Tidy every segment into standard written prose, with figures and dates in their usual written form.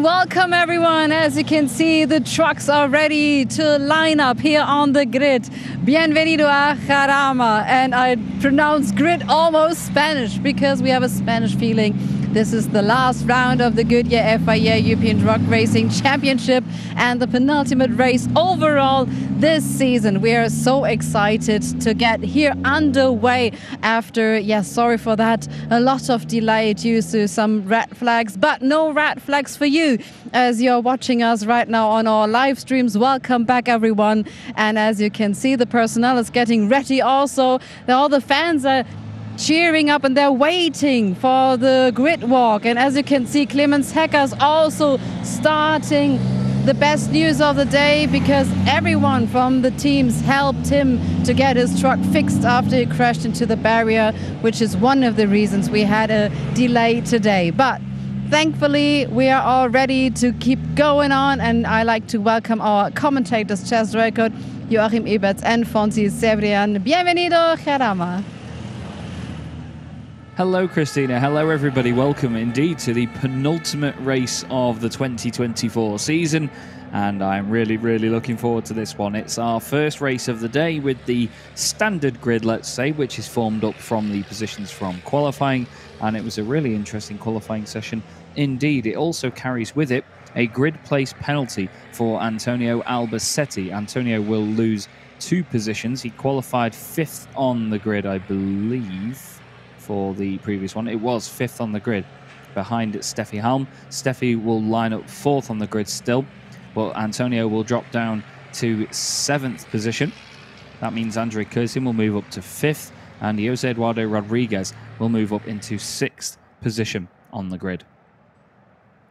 And welcome everyone. As you can see, the trucks are ready to line up here on the grid. Bienvenido a Jarama. And I pronounce grid almost Spanish because we have a Spanish feeling. This is the last round of the Goodyear FIA European Truck Racing Championship and the penultimate race overall this season. We are so excited to get here underway after, sorry for that, a lot of delay due to some red flags, but no red flags for you as you're watching us right now on our live streams. Welcome back everyone. And as you can see, the personnel is getting ready also. All the fans are cheering up and they're waiting for the grid walk. And as you can see, Clemens Hecker's also starting. The best news of the day, because everyone from the teams helped him to get his truck fixed after he crashed into the barrier, which is one of the reasons we had a delay today. But thankfully, we are all ready to keep going on, and I like to welcome our commentators, Chas Record, Joachim Eberts and Fonsi Sevrian. Bienvenido, Jarama. Hello, Christina. Hello, everybody. Welcome indeed to the penultimate race of the 2024 season. And I'm really looking forward to this one. It's our first race of the day with the standard grid, let's say, which is formed up from the positions from qualifying. And it was a really interesting qualifying session indeed. It also carries with it a grid place penalty for Antonio Albacete. Antonio will lose 2 positions. He qualified 5th on the grid, I believe, for the previous one. It was 5th on the grid behind Steffi Halm. Steffi will line up 4th on the grid still, but Antonio will drop down to 7th position. That means Andre Kursin will move up to 5th, and Jose Eduardo Rodriguez will move up into 6th position on the grid.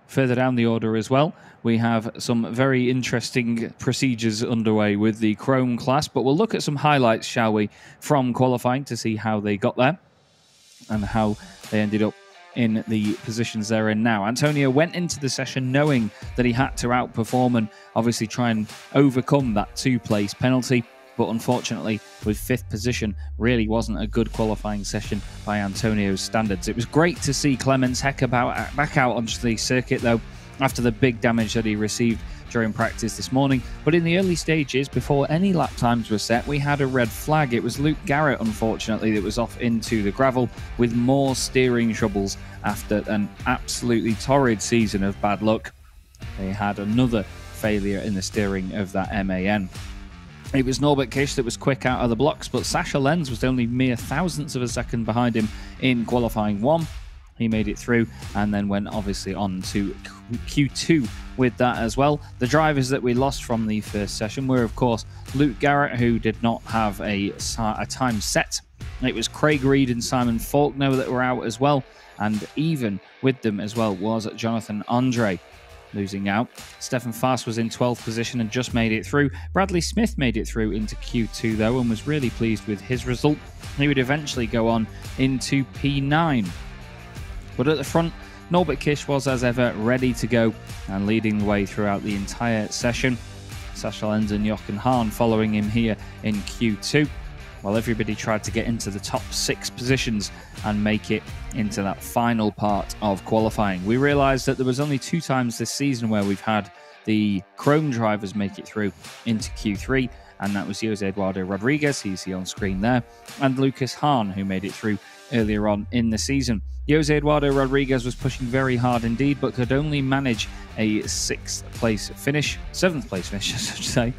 Further down the order as well, we have some very interesting procedures underway with the Chrome class, but we'll look at some highlights, shall we, from qualifying to see how they got there and how they ended up in the positions they're in now. Antonio went into the session knowing that he had to outperform and obviously try and overcome that 2-place penalty, but unfortunately with 5th position really wasn't a good qualifying session by Antonio's standards. It was great to see Clemens Hecker back out onto the circuit though after the big damage that he received during practice this morning. But in the early stages, before any lap times were set, we had a red flag. It was Luke Garrett, unfortunately, that was off into the gravel with more steering troubles after an absolutely torrid season of bad luck. They had another failure in the steering of that MAN. It was Norbert Kish that was quick out of the blocks, but Sasha Lenz was only mere thousandths of a second behind him in qualifying 1. He made it through and then went obviously on to Q2 with that as well. The drivers that we lost from the first session were, of course, Luke Garrett, who did not have a time set. It was Craig Reed and Simon Faulkner that were out as well. And even with them as well was Jonathan Andre losing out. Stefan Faas was in 12th position and just made it through. Bradley Smith made it through into Q2 though and was really pleased with his result. He would eventually go on into P9. But at the front, Norbert Kish was, as ever, ready to go and leading the way throughout the entire session. Sascha Lenz and Jochen Hahn following him here in Q2, while everybody tried to get into the top 6 positions and make it into that final part of qualifying. We realised that there was only 2 times this season where we've had the Chrome drivers make it through into Q3, and that was Jose Eduardo Rodriguez, you see on screen there, and Lucas Hahn, who made it through earlier on in the season. Jose Eduardo Rodriguez was pushing very hard indeed, but could only manage a 7th place finish, I should say,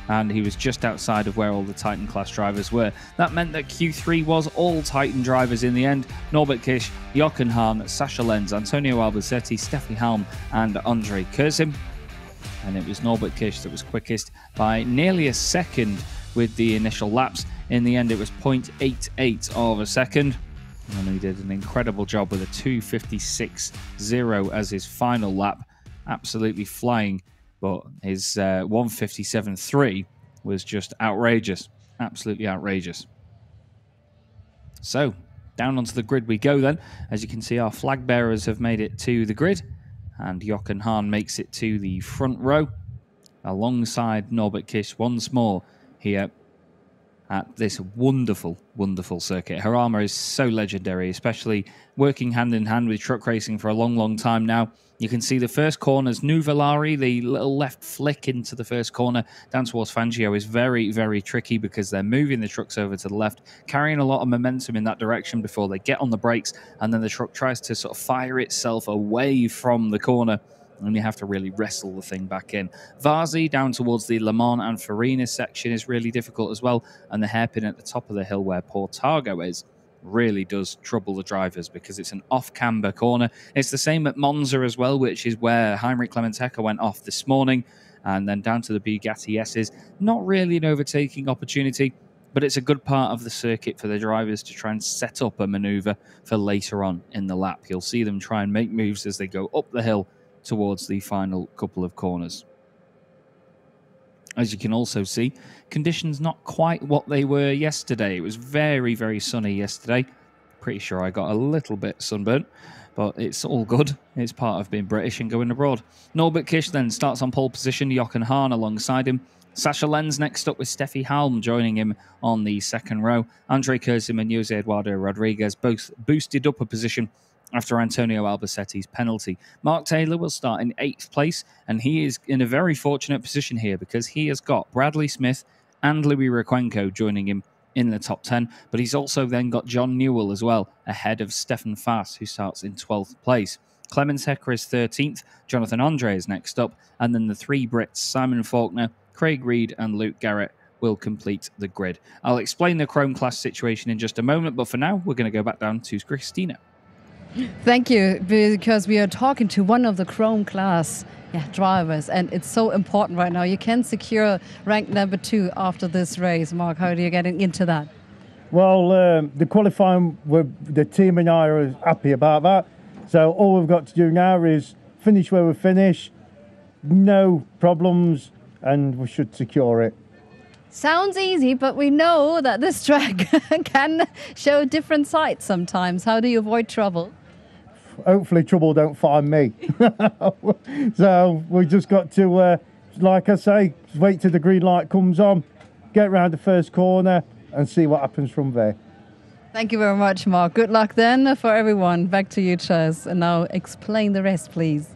and he was just outside of where all the Titan class drivers were. That meant that Q3 was all Titan drivers in the end. Norbert Kish, Jochen Hahn, Sasha Lenz, Antonio Albacete, Steffi Halm and Andre Kursin. And it was Norbert Kish that was quickest by nearly a second with the initial laps. In the end, it was 0.88 of a second. And he did an incredible job with a 2:56.0 as his final lap. Absolutely flying. But his 1:57.3 was just outrageous. Absolutely outrageous. So, down onto the grid we go then. As you can see, our flag bearers have made it to the grid. And Jochen Hahn makes it to the front row alongside Norbert Kish once more here at this wonderful, wonderful circuit. Jarama is so legendary, especially working hand in hand with truck racing for a long, long time now. You can see the first corners. Nuvolari, the little left flick into the first corner down towards Fangio is very, very tricky because they're moving the trucks over to the left, carrying a lot of momentum in that direction before they get on the brakes, and then the truck tries to sort of fire itself away from the corner, and you have to really wrestle the thing back in. Varzi down towards the Le Mans and Farina section is really difficult as well, and the hairpin at the top of the hill where Portago is really does trouble the drivers because it's an off-camber corner. It's the same at Monza as well, which is where Heinrich Clementeca went off this morning, and then down to the Bugatti S's. Not really an overtaking opportunity, but it's a good part of the circuit for the drivers to try and set up a manoeuvre for later on in the lap. You'll see them try and make moves as they go up the hill towards the final couple of corners. As you can also see, conditions not quite what they were yesterday. It was very, very sunny yesterday. Pretty sure I got a little bit sunburnt, but it's all good. It's part of being British and going abroad. Norbert Kish then starts on pole position, Jochen Hahn alongside him. Sasha Lenz next up with Steffi Halm joining him on the second row. Andre Curzim and Jose Eduardo Rodriguez both boosted up a position after Antonio Albacetti's penalty. Mark Taylor will start in 8th place, and he is in a very fortunate position here because he has got Bradley Smith and Louis Requenco joining him in the top 10, but he's also then got John Newell as well, ahead of Stefan Fass, who starts in 12th place. Clemens Hecker is 13th, Jonathan Andre is next up, and then the 3 Brits, Simon Faulkner, Craig Reed and Luke Garrett, will complete the grid. I'll explain the Chrome class situation in just a moment, but for now, we're going to go back down to Christina. Thank you, because we are talking to one of the Chrome class drivers, and it's so important right now. You can secure rank number 2 after this race. Mark, how are you getting into that? Well, the qualifying, the team and I are happy about that. So all we've got to do now is finish where we finish, no problems, and we should secure it. Sounds easy, but we know that this track can show different sides sometimes. How do you avoid trouble? Hopefully trouble don't find me. So we just got to, like I say, wait till the green light comes on, get around the first corner and see what happens from there. Thank you very much, Mark. Good luck then for everyone. Back to you, Chaz. And now explain the rest, please.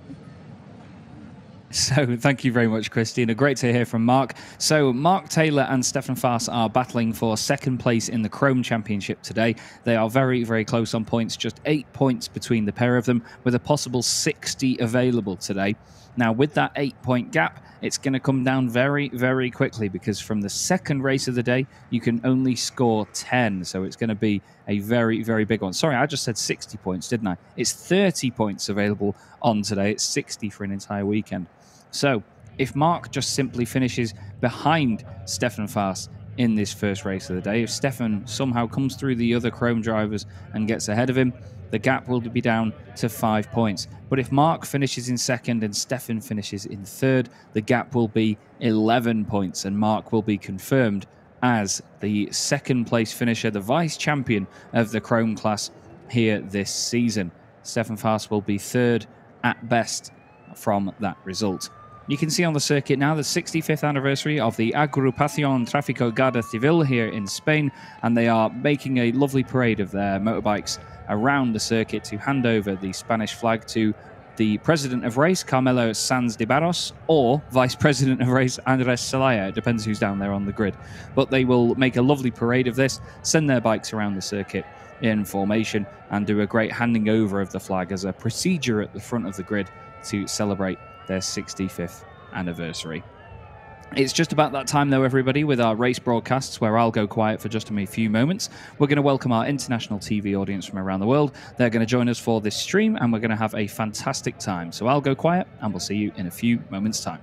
So thank you very much, Christina. Great to hear from Mark. So Mark Taylor and Stefan Fass are battling for second place in the Chrome Championship today. They are very, very close on points, just 8 points between the pair of them, with a possible 60 available today. Now, with that 8-point gap, it's going to come down very, very quickly because from the second race of the day, you can only score 10. So it's going to be a very, very big one. Sorry, I just said 60 points, didn't I? It's 30 points available on today. It's 60 for an entire weekend. So if Mark just simply finishes behind Stefan Fass in this first race of the day, if Stefan somehow comes through the other Chrome drivers and gets ahead of him, the gap will be down to 5 points. But if Mark finishes in second and Stefan finishes in third, the gap will be 11 points, and Mark will be confirmed as the second place finisher, the vice champion of the Chrome class here this season. Stefan Fass will be third at best from that result. You can see on the circuit now the 65th anniversary of the Agrupación Tráfico Guardia Civil here in Spain, and they are making a lovely parade of their motorbikes around the circuit to hand over the Spanish flag to the president of race, Carmelo Sanz de Barros, or vice president of race, Andres Celaya. It depends who's down there on the grid. But they will make a lovely parade of this, send their bikes around the circuit in formation, and do a great handing over of the flag as a procedure at the front of the grid to celebrate their 65th anniversary. It's just about that time, though, everybody, with our race broadcasts, where I'll go quiet for just a few moments. We're going to welcome our international TV audience from around the world. They're going to join us for this stream, and we're going to have a fantastic time. So I'll go quiet, and we'll see you in a few moments' time.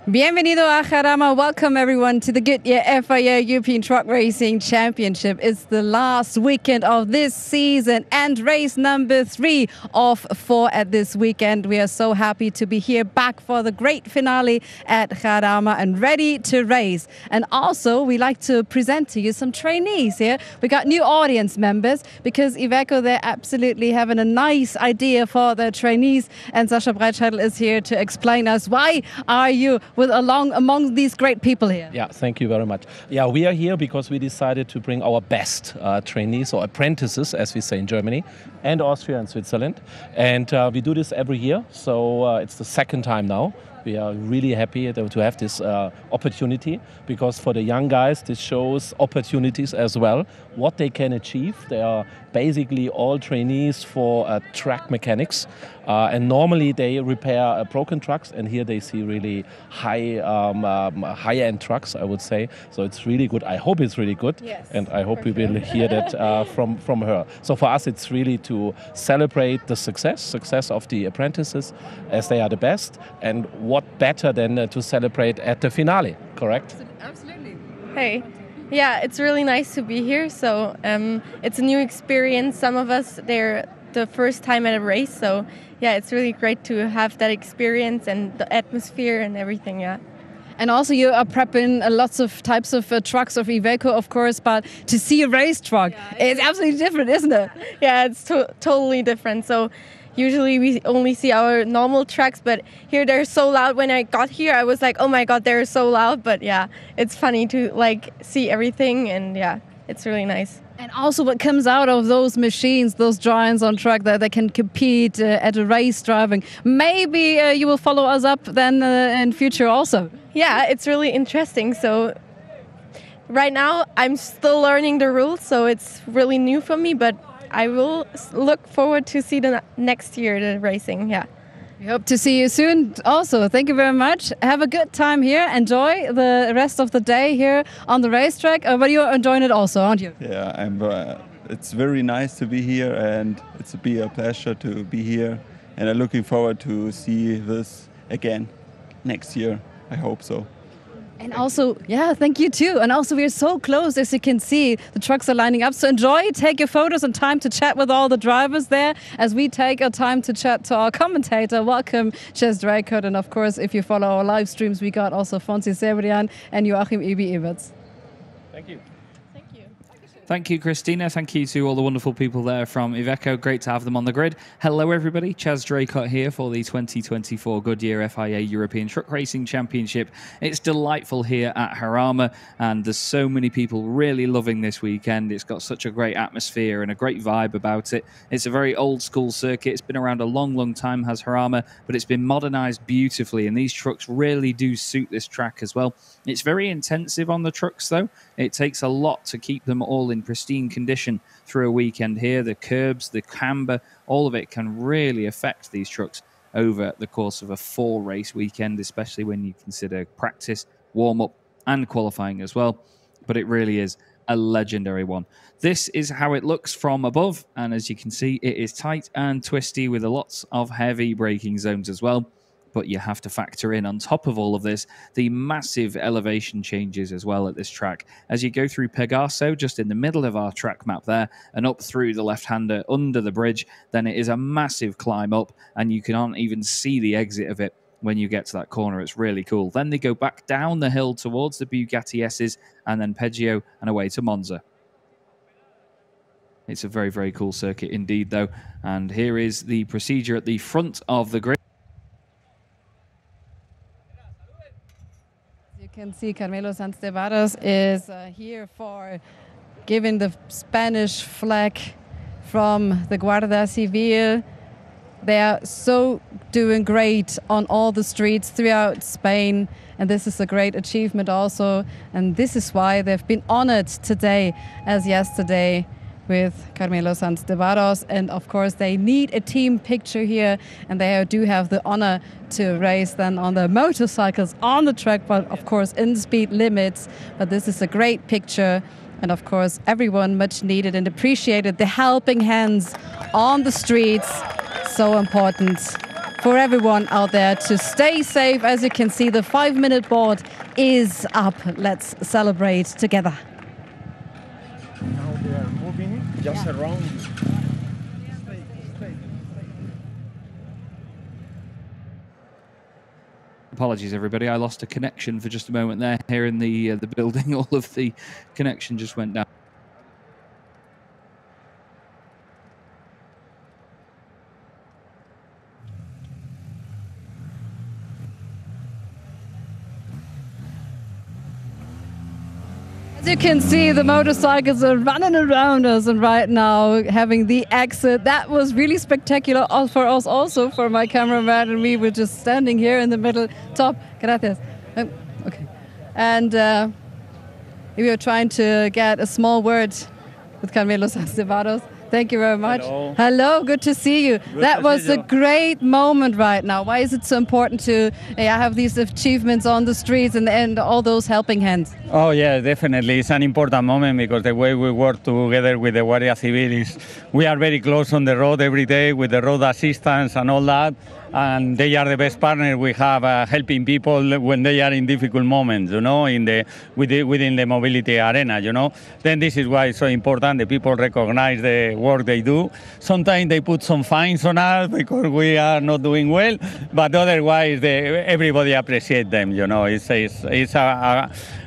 Bienvenido a Jarama. Welcome everyone to the Goodyear FIA European Truck Racing Championship. It's the last weekend of this season and race number 3 of 4 at this weekend. We are so happy to be here back for the great finale at Jarama and ready to race. And also we like to present to you some trainees here. We got new audience members because Iveco, they're absolutely having a nice idea for their trainees. And Sascha Breitscheitel is here to explain us why are you among these great people here. Yeah, thank you very much. Yeah, we are here because we decided to bring our best trainees or apprentices, as we say in Germany, and Austria and Switzerland. And we do this every year, so it's the second time now. We are really happy to have this opportunity because for the young guys, this shows opportunities as well, what they can achieve. They are basically all trainees for track mechanics. And normally they repair broken trucks, and here they see really high-end trucks, I would say. So it's really good. I hope it's really good, yes, and I hope we will hear that from her. So for us, it's really to celebrate the success of the apprentices, as they are the best. And what better than to celebrate at the finale, correct? Absolutely. Hey. Yeah, it's really nice to be here. So it's a new experience. Some of us, they're the first time at a race. So yeah, it's really great to have that experience and the atmosphere and everything. Yeah. And also you are prepping lots of types of trucks of Iveco, of course, but to see a race truck, it's absolutely different, isn't it? Yeah, it's totally different. So usually we only see our normal trucks, but here they're so loud. When I got here, I was like, oh my God, they're so loud. But yeah, it's funny to like see everything, and yeah, it's really nice. And also what comes out of those machines, those giants on track, that they can compete at a race driving. Maybe you will follow us up then in future also. Yeah, it's really interesting. So right now I'm still learning the rules, so it's really new for me, but I will look forward to see the next year, the racing, yeah. We hope to see you soon also. Thank you very much. Have a good time here. Enjoy the rest of the day here on the racetrack. But you're enjoying it also, aren't you? Yeah, it's very nice to be here, and it's be a pleasure to be here. And I'm looking forward to see this again next year. I hope so. And also, yeah, thank you too. And also we're so close, as you can see, the trucks are lining up. So enjoy, take your photos and time to chat with all the drivers there as we take our time to chat to our commentator. Welcome, Ches Draycote. And of course, if you follow our live streams, we got also Fonsi Sebrian and Joachim Ebi-Everts. Thank you. Thank you, Christina. Thank you to all the wonderful people there from Iveco. Great to have them on the grid. Hello, everybody. Chaz Draycote here for the 2024 Goodyear FIA European Truck Racing Championship. It's delightful here at Jarama, and there's so many people really loving this weekend. It's got such a great atmosphere and a great vibe about it. It's a very old school circuit. It's been around a long, long time, has Jarama, but it's been modernized beautifully, and these trucks really do suit this track as well. It's very intensive on the trucks, though. It takes a lot to keep them all in pristine condition through a weekend here. The curbs, the camber, all of it can really affect these trucks over the course of a 4-race weekend, especially when you consider practice, warm-up and qualifying as well. But it really is a legendary one. This is how it looks from above, and as you can see, it is tight and twisty with lots of heavy braking zones as well. But you have to factor in, on top of all of this, the massive elevation changes as well at this track. As you go through Pegaso, just in the middle of our track map there, and up through the left-hander under the bridge, then it is a massive climb up, and you can't even see the exit of it when you get to that corner. It's really cool. Then they go back down the hill towards the Bugatti S's, and then Peggio, and away to Monza. It's a very, very cool circuit indeed, though. And here is the procedure at the front of the grid. You can see Carmelo Sanz-Devados is here for giving the Spanish flag from the Guardia Civil. They are so doing great on all the streets throughout Spain, and this is a great achievement also. And this is why they've been honored today as yesterday with Carmelo Sanz-Devados. And of course they need a team picture here, and they do have the honor to race then on the motorcycles on the track, but of course in speed limits. But this is a great picture, and of course everyone much needed and appreciated the helping hands on the streets. So important for everyone out there to stay safe. As you can see, the 5-minute board is up. Let's celebrate together. Now they are moving just around. Apologies, everybody. I lost a connection for just a moment there here in the building. All of the connection just went down. As you can see, the motorcycles are running around us, and right now having the exit. That was really spectacular for us also, for my cameraman and me. We're just standing here in the middle. Top, gracias. Okay. And we are trying to get a small word with Carmelo Santibaros. Thank you very much. Hello. Hello, good to see you. That was a great moment right now. Why is it so important to have these achievements on the streets and all those helping hands? Oh yeah, definitely. It's an important moment because the way we work together with the Guardia Civil is we are very close on the road every day with the road assistance and all that. And they are the best partners we have helping people when they are in difficult moments, you know, within the mobility arena, you know. Then this is why it's so important. The people recognize the work they do. Sometimes they put some fines on us because we are not doing well, but otherwise everybody appreciates them, you know.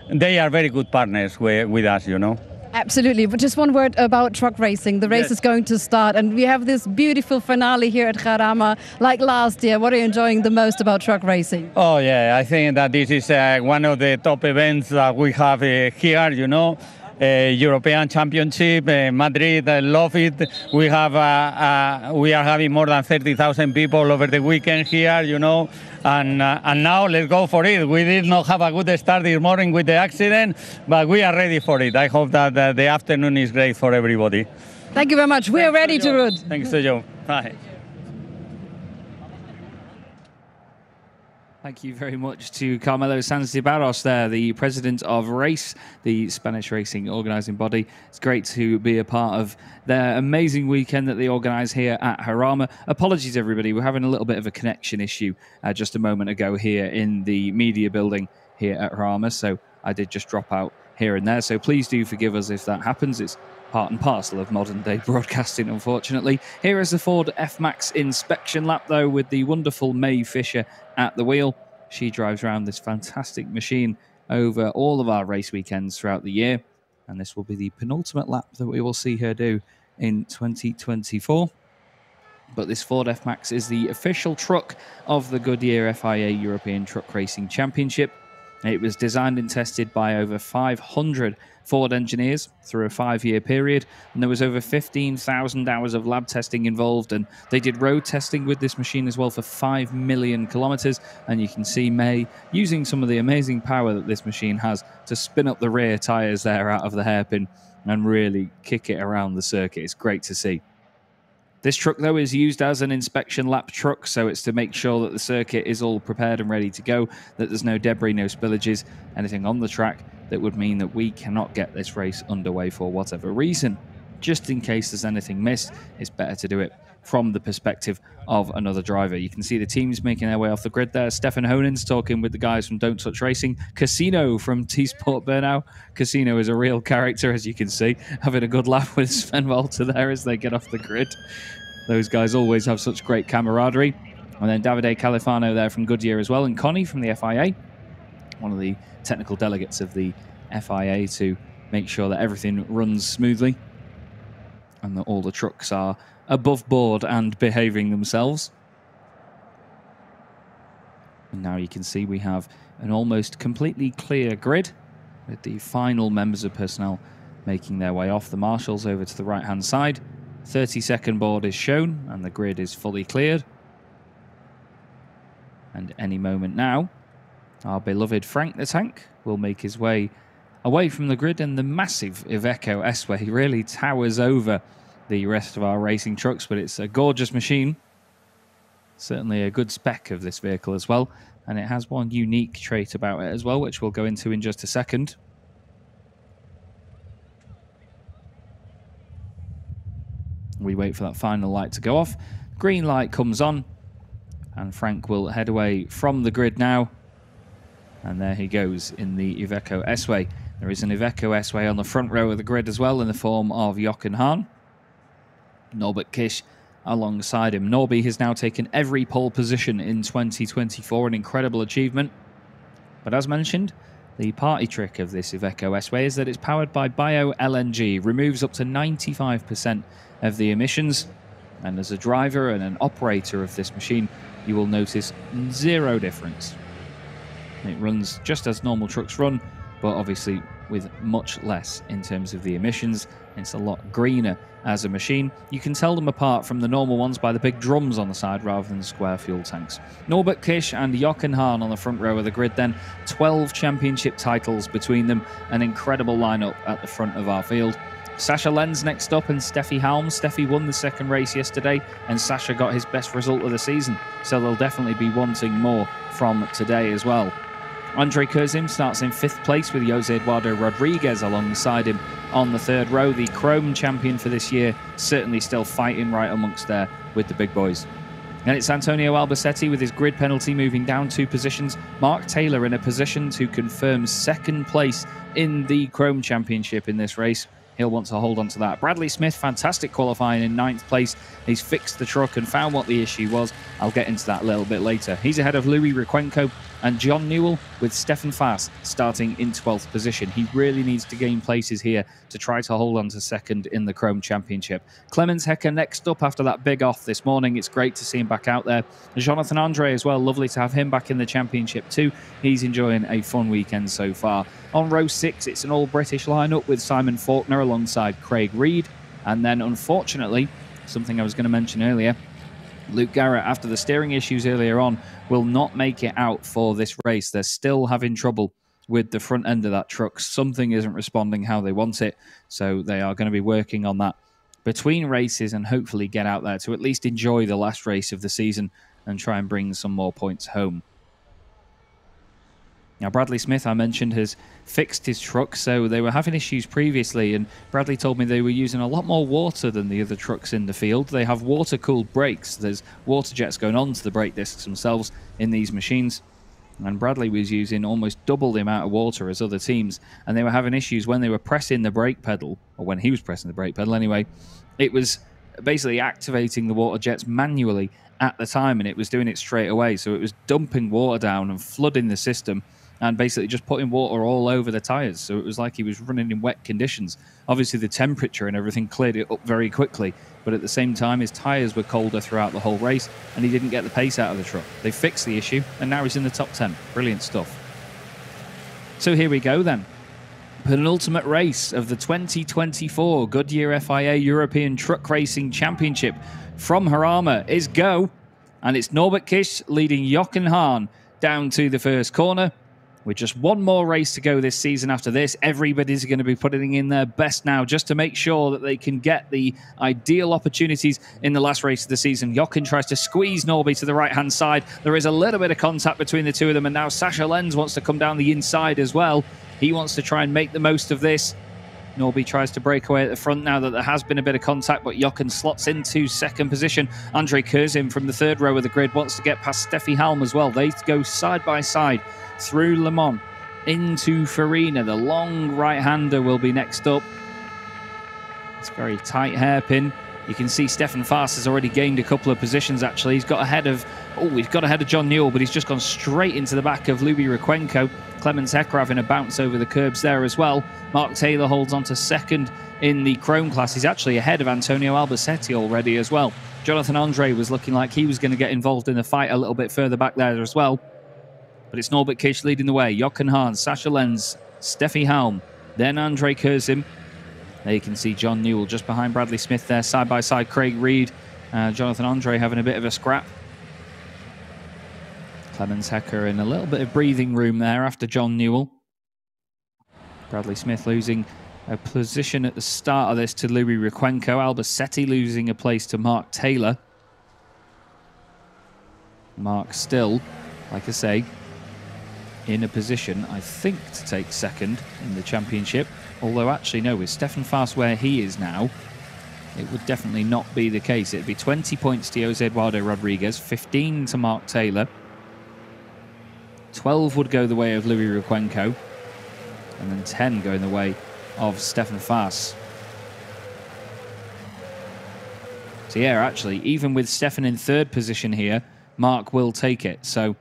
They are very good partners with us, you know. Absolutely, but just one word about truck racing. The race is going to start, and we have this beautiful finale here at Jarama, like last year. What are you enjoying the most about truck racing? Oh yeah, I think that this is one of the top events that we have here, you know. European Championship, Madrid, I love it. We are having more than 30,000 people over the weekend here, you know, and now let's go for it. We did not have a good start this morning with the accident, but we are ready for it. I hope that the afternoon is great for everybody. Thank you very much. We are ready to root. Thanks to you. Bye. Thank you very much to Carmelo Santibaros there, the president of RACE, the Spanish racing organising body. It's great to be a part of their amazing weekend that they organise here at Jarama. Apologies, everybody. We're having a little bit of a connection issue just a moment ago here in the media building here at Jarama. So I did just drop out here and there. So please do forgive us if that happens. It's part and parcel of modern day broadcasting, unfortunately. Here is the Ford F-Max inspection lap, though, with the wonderful May Fisher at the wheel. She drives around this fantastic machine over all of our race weekends throughout the year. And this will be the penultimate lap that we will see her do in 2024. But this Ford F-Max is the official truck of the Goodyear FIA European Truck Racing Championship. It was designed and tested by over 500 Ford engineers through a 5-year period, and there was over 15,000 hours of lab testing involved, and they did road testing with this machine as well for 5 million kilometers. And you can see May using some of the amazing power that this machine has to spin up the rear tires there out of the hairpin and really kick it around the circuit. It's great to see. This truck, though, is used as an inspection lap truck, so it's to make sure that the circuit is all prepared and ready to go, that there's no debris, no spillages, anything on the track that would mean that we cannot get this race underway for whatever reason. Just in case there's anything missed, it's better to do it from the perspective of another driver. You can see the teams making their way off the grid there. Stefan Honen's talking with the guys from Don't Touch Racing. Casino from T-Sport Burnout. Casino is a real character, as you can see, having a good laugh with Sven Walter there as they get off the grid. Those guys always have such great camaraderie. And then Davide Califano there from Goodyear as well, and Connie from the FIA, one of the technical delegates of the FIA, to make sure that everything runs smoothly and that all the trucks are above board and behaving themselves. And now you can see we have an almost completely clear grid with the final members of personnel making their way off. The marshals over to the right-hand side. 30-second board is shown and the grid is fully cleared. And any moment now, our beloved Frank the Tank will make his way away from the grid, and the massive Iveco S-Way really towers over the rest of our racing trucks, but it's a gorgeous machine. Certainly a good spec of this vehicle as well, and it has one unique trait about it as well, which we'll go into in just a second. We wait for that final light to go off. Green light comes on, And Frank will head away from the grid now. And there he goes in the Iveco S-Way. There is an Iveco S-Way on the front row of the grid as well in the form of Jochen Hahn. Norbert Kisch alongside him. Norby has now taken every pole position in 2024, an incredible achievement. But as mentioned, the party trick of this Iveco S-Way is that it's powered by bio-LNG, removes up to 95% of the emissions. And as a driver and an operator of this machine, you will notice zero difference. It runs just as normal trucks run, but obviously with much less in terms of the emissions. It's a lot greener as a machine. You can tell them apart from the normal ones by the big drums on the side rather than square fuel tanks. Norbert Kisch and Jochen Hahn on the front row of the grid then. 12 championship titles between them. An incredible lineup at the front of our field. Sascha Lenz next up and Steffi Halm. Steffi won the second race yesterday and Sascha got his best result of the season. So they'll definitely be wanting more from today as well. Andre Kurzim starts in 5th place with Jose Eduardo Rodriguez alongside him on the 3rd row. The Chrome champion for this year, certainly still fighting right amongst there with the big boys. And it's Antonio Albacete with his grid penalty moving down 2 positions. Mark Taylor in a position to confirm 2nd place in the Chrome championship in this race. He'll want to hold on to that. Bradley Smith, fantastic qualifying in 9th place. He's fixed the truck and found what the issue was. I'll get into that a little bit later. He's ahead of Louis Requenco and John Newell with Stefan Faas starting in 12th position. He really needs to gain places here to try to hold on to 2nd in the Chrome Championship. Clemens Hecker next up after that big off this morning. It's great to see him back out there. Jonathan Andre as well. Lovely to have him back in the championship too. He's enjoying a fun weekend so far. On row 6, it's an all-British lineup with Simon Faulkner alongside Craig Reed. And then, unfortunately, something I was going to mention earlier, Luke Garrett, after the steering issues earlier on, will not make it out for this race. They're still having trouble with the front end of that truck. Something isn't responding how they want it, so they are going to be working on that between races and hopefully get out there to at least enjoy the last race of the season and try and bring some more points home. Now, Bradley Smith, I mentioned, has fixed his truck, so they were having issues previously, and Bradley told me they were using a lot more water than the other trucks in the field. They have water-cooled brakes. There's water jets going onto the brake discs themselves in these machines, and Bradley was using almost double the amount of water as other teams, and they were having issues when they were pressing the brake pedal, or when he was pressing the brake pedal anyway. It was basically activating the water jets manually at the time, and it was doing it straight away, so it was dumping water down and flooding the system, and basically just putting water all over the tyres. So it was like he was running in wet conditions. Obviously, the temperature and everything cleared it up very quickly, but at the same time, his tyres were colder throughout the whole race, and he didn't get the pace out of the truck. They fixed the issue, and now he's in the top 10. Brilliant stuff. So here we go then. Penultimate race of the 2024 Goodyear FIA European Truck Racing Championship from Jarama is go, and it's Norbert Kisch leading Jochen Hahn down to the first corner. With just one more race to go this season after this, everybody's going to be putting in their best now just to make sure that they can get the ideal opportunities in the last race of the season. Jochen tries to squeeze Norby to the right-hand side. There is a little bit of contact between the two of them, and now Sascha Lenz wants to come down the inside as well. He wants to try and make the most of this. Norby tries to break away at the front now that there has been a bit of contact, but Jochen slots into 2nd position. Andre Kurzim from the 3rd row of the grid wants to get past Steffi Halm as well. They go side by side through Le Mans into Farina. The long right-hander will be next up. It's a very tight hairpin. You can see Stefan Faas has already gained a couple of positions, actually. He's got ahead of John Newell, but he's just gone straight into the back of Louis Requenco. Clemens Hecker having a bounce over the curbs there as well. Mark Taylor holds on to 2nd in the Chrome class. He's actually ahead of Antonio Albacete already as well. Jonathan Andre was looking like he was going to get involved in the fight a little bit further back there as well. But it's Norbert Kisch leading the way. Jochen Hahn, Sascha Lenz, Steffi Halm, then Andre Kurzim. There you can see John Newell just behind Bradley Smith there, side by side Craig Reed. Jonathan Andre having a bit of a scrap. Clemens Hecker in a little bit of breathing room there after John Newell. Bradley Smith losing a position at the start of this to Louis Requenco. Albacete losing a place to Mark Taylor. Mark still, like I say, in a position, I think, to take 2nd in the championship. Although, actually, no, with Stefan Faas where he is now, it would definitely not be the case. It'd be 20 points to Jose Eduardo Rodriguez, 15 to Mark Taylor, 12 would go the way of Louis Ruquenco, and then 10 going the way of Stefan Faas. So yeah, actually, even with Stefan in third position here, Mark will take it. So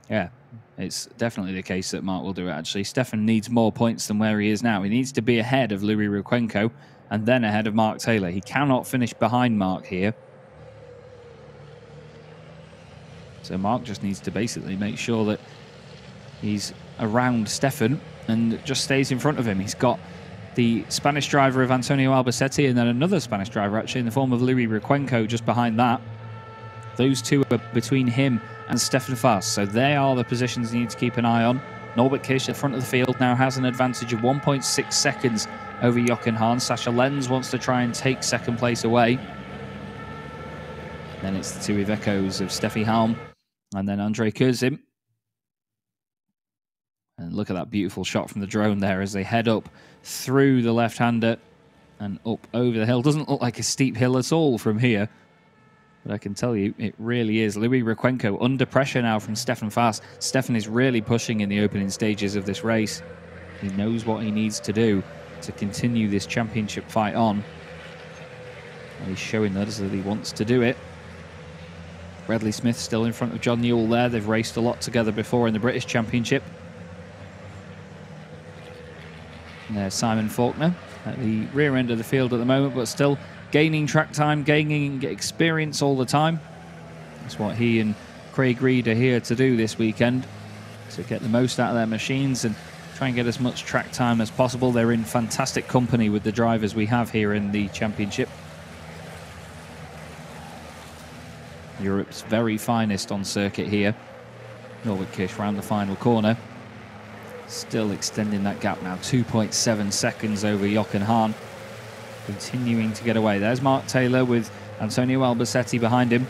yeah, it's definitely the case that Mark will do it, actually. Stefan needs more points than where he is now. He needs to be ahead of Louis Ruquenco and then ahead of Mark Taylor. He cannot finish behind Mark here. So Mark just needs to basically make sure that he's around Stefan and just stays in front of him. He's got the Spanish driver of Antonio Albacete and then another Spanish driver, actually, in the form of Louis Ruquenco just behind that. Those two are between him and Stefan Faas. So they are the positions you need to keep an eye on. Norbert Kish at the front of the field now has an advantage of 1.6 seconds over Jochen Hahn. Sascha Lenz wants to try and take second place away. Then it's the two Ivecos of Steffi Halm and then Andre Kurzim. And look at that beautiful shot from the drone there as they head up through the left-hander and up over the hill. Doesn't look like a steep hill at all from here, but I can tell you it really is. Louis Ruquenco under pressure now from Stefan Faas. Stefan is really pushing in the opening stages of this race. He knows what he needs to do to continue this championship fight on. And he's showing us that he wants to do it. Bradley Smith still in front of John Newell there. They've raced a lot together before in the British Championship. And there's Simon Faulkner at the rear end of the field at the moment, but still gaining track time, gaining experience all the time. That's what he and Craig Reed are here to do this weekend, to get the most out of their machines and try and get as much track time as possible. They're in fantastic company with the drivers we have here in the championship. Europe's very finest on circuit here. Norbert Kish round the final corner. Still extending that gap now, 2.7 seconds over Jochen Hahn. Continuing to get away. There's Mark Taylor with Antonio Albacete behind him.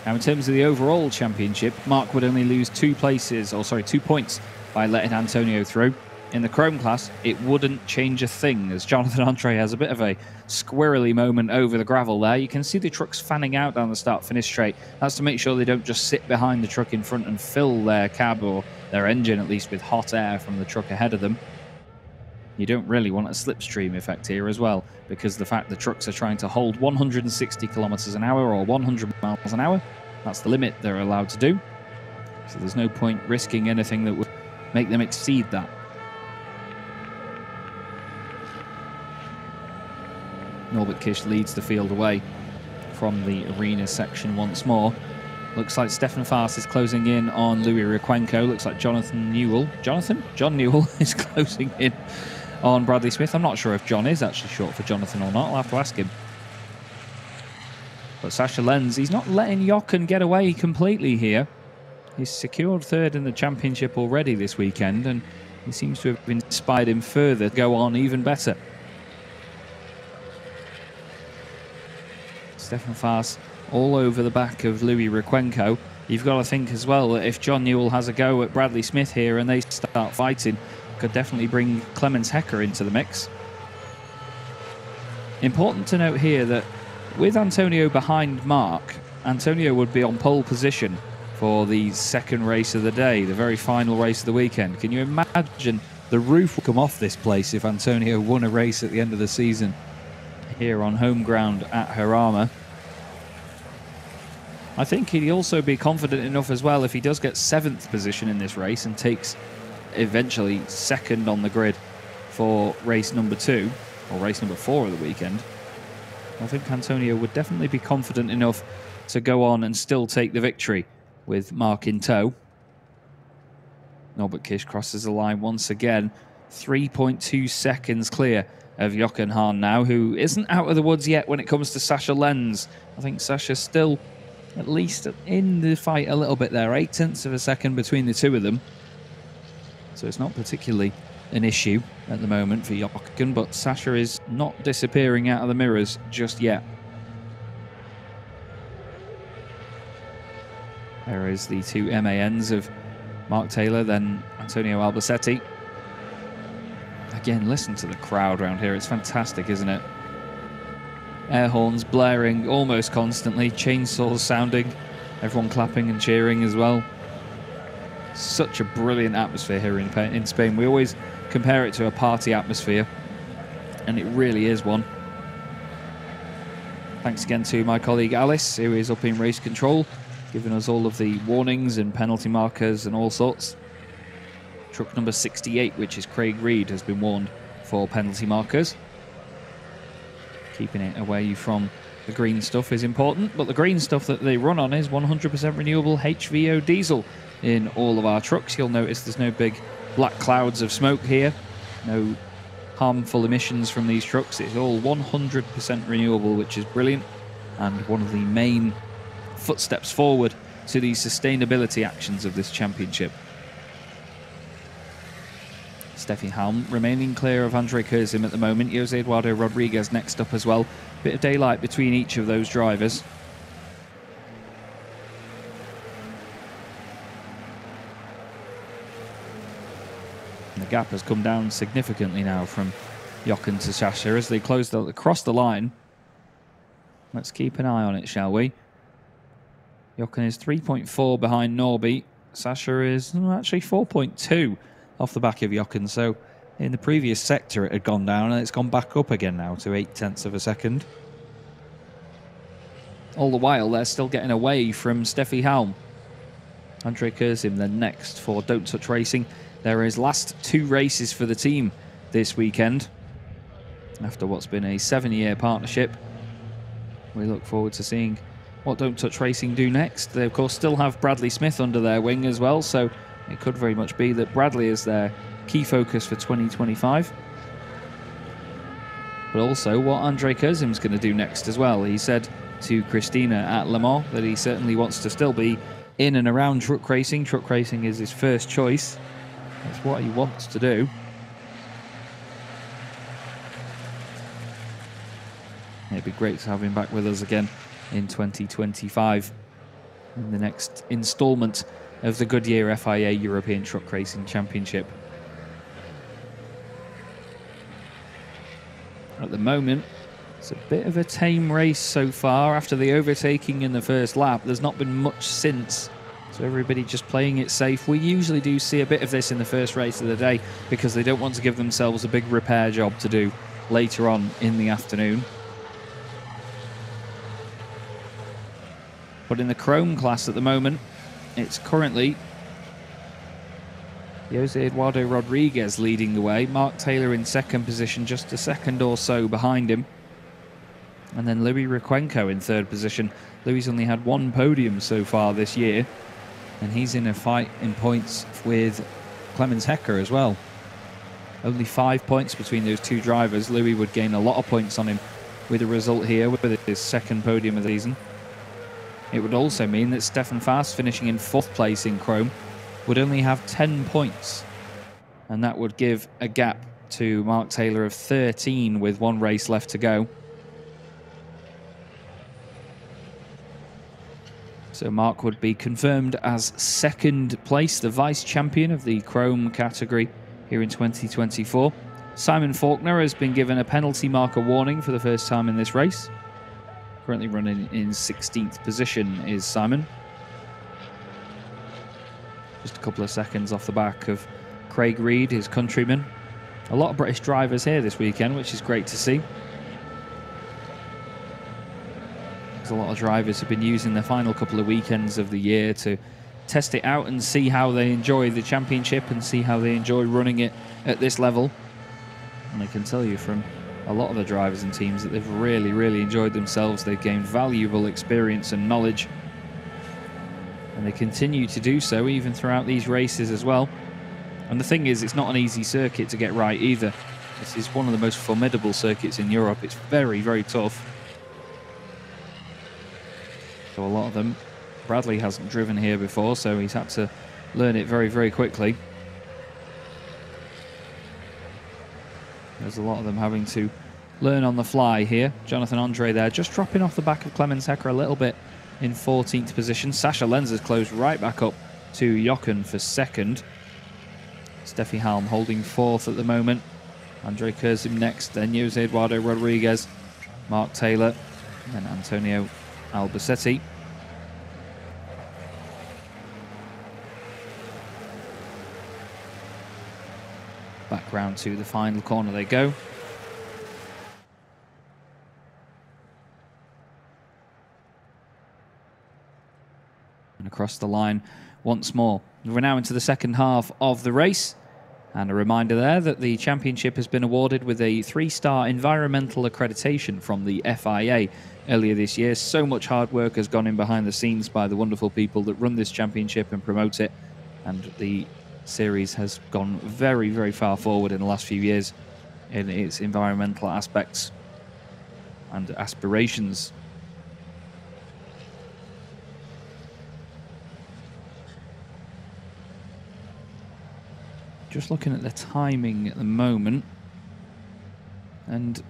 Now in terms of the overall championship, Mark would only lose 2 points by letting Antonio through. In the Chrome class, it wouldn't change a thing, as Jonathan Andre has a bit of a squirrely moment over the gravel there. You can see the trucks fanning out down the start-finish straight. That's to make sure they don't just sit behind the truck in front and fill their cab or their engine, at least, with hot air from the truck ahead of them. You don't really want a slipstream effect here as well, because the fact the trucks are trying to hold 160 kilometers an hour or 100 miles an hour, that's the limit they're allowed to do. So there's no point risking anything that would make them exceed that. Norbert Kish leads the field away from the arena section once more. Looks like Stefan Faas is closing in on Louis Ruquenco. Looks like John Newell is closing in on Bradley Smith. I'm not sure if John is actually short for Jonathan or not. I'll have to ask him. But Sascha Lenz, he's not letting Jochen get away completely here. He's secured third in the championship already this weekend, and he seems to have inspired him further to go on even better. Stefan Faas all over the back of Louis Ruquenco. You've got to think as well that if John Newell has a go at Bradley Smith here and they start fighting, could definitely bring Clemens Hecker into the mix. Important to note here that with Antonio behind Mark, Antonio would be on pole position for the second race of the day, the very final race of the weekend. Can you imagine the roof would come off this place if Antonio won a race at the end of the season here on home ground at Jarama? I think he'd also be confident enough as well if he does get 7th position in this race and takes eventually second on the grid for race number 2 or race number 4 of the weekend. I think Antonio would definitely be confident enough to go on and still take the victory with Mark in tow. Norbert Kish crosses the line once again, 3.2 seconds clear of Jochen Hahn now, who isn't out of the woods yet when it comes to Sascha Lenz. I think Sascha's still at least in the fight a little bit there, 0.8 of a second between the two of them. So it's not particularly an issue at the moment for Jochen, but Sascha is not disappearing out of the mirrors just yet. There is the two MANs of Mark Taylor, then Antonio Albacete. Again, listen to the crowd around here. It's fantastic, isn't it? air horns blaring almost constantly, chainsaws sounding, everyone clapping and cheering as well. Such a brilliant atmosphere here in Spain. We always compare it to a party atmosphere, and it really is one. Thanks again to my colleague Alice, who is up in race control, giving us all of the warnings and penalty markers and all sorts. Truck number 68, which is Craig Reed, has been warned for penalty markers. Keeping it away from the green stuff is important, but the green stuff that they run on is 100% renewable HVO diesel in all of our trucks. You'll notice there's no big black clouds of smoke here, no harmful emissions from these trucks. It's all 100% renewable, which is brilliant, and one of the main footsteps forward to the sustainability actions of this championship. Steffi Halm remaining clear of Andre Kurzim at the moment. Jose Eduardo Rodriguez next up as well. Bit of daylight between each of those drivers. And the gap has come down significantly now from Jochen to Sasha as they cross the line. Let's keep an eye on it, shall we? Jochen is 3.4 behind Norby. Sasha is actually 4.2 off the back of Jochen. So in the previous sector it had gone down, and it's gone back up again now to 0.8 of a second. All the while they're still getting away from Steffi Halm. Andre Kurzim then next for Don't Touch Racing. There is last 2 races for the team this weekend. After what's been a 7-year partnership, we look forward to seeing what Don't Touch Racing do next. They of course still have Bradley Smith under their wing as well, so it could very much be that Bradley is their key focus for 2025. But also what Andre Kurzim's going to do next as well. He said to Christina at Le Mans that he certainly wants to still be in and around truck racing. Truck racing is his first choice. That's what he wants to do. It'd be great to have him back with us again in 2025 in the next instalment of the Goodyear FIA European Truck Racing Championship. At the moment, it's a bit of a tame race so far. After the overtaking in the first lap, there's not been much since. So everybody just playing it safe. We usually do see a bit of this in the first race of the day because they don't want to give themselves a big repair job to do later on in the afternoon. But in the Chrome class at the moment, it's currently Jose Eduardo Rodriguez leading the way. Mark Taylor in second position, just a second or so behind him. And then Louis Requenco in third position. Louis only had 1 podium so far this year, and he's in a fight in points with Clemens Hecker as well. Only 5 points between those 2 drivers. Louis would gain a lot of points on him with a result here with his second podium of the season. It would also mean that Stefan Faast, finishing in 4th place in Chrome, would only have 10 points. And that would give a gap to Mark Taylor of 13 with 1 race left to go. So Mark would be confirmed as 2nd place, the vice champion of the Chrome category here in 2024. Simon Faulkner has been given a penalty marker warning for the first time in this race. Currently running in 16th position is Simon. Just a couple of seconds off the back of Craig Reed, his countryman. A lot of British drivers here this weekend, which is great to see. A lot of drivers have been using the final couple of weekends of the year to test it out and see how they enjoy the championship and see how they enjoy running it at this level. And I can tell you from a lot of the drivers and teams that they've really, really enjoyed themselves. They've gained valuable experience and knowledge, and they continue to do so even throughout these races as well. And the thing is, it's not an easy circuit to get right either. This is one of the most formidable circuits in Europe. It's very, very tough. So a lot of them, Bradley hasn't driven here before, so he's had to learn it very, very quickly. There's a lot of them having to learn on the fly here. Jonathan Andre there, just dropping off the back of Clemens Hecker a little bit in 14th position. Sasha Lenz has closed right back up to Jochen for 2nd. Steffi Halm holding 4th at the moment. Andre Kurzim next, then Jose Eduardo Rodriguez. Mark Taylor, and then Antonio Albacete. Back round to the final corner they go. And across the line once more. We're now into the second half of the race. And a reminder there that the championship has been awarded with a 3-star environmental accreditation from the FIA earlier this year. So much hard work has gone in behind the scenes by the wonderful people that run this championship and promote it. And the series has gone very, very far forward in the last few years in its environmental aspects and aspirations. Just looking at the timing at the moment, and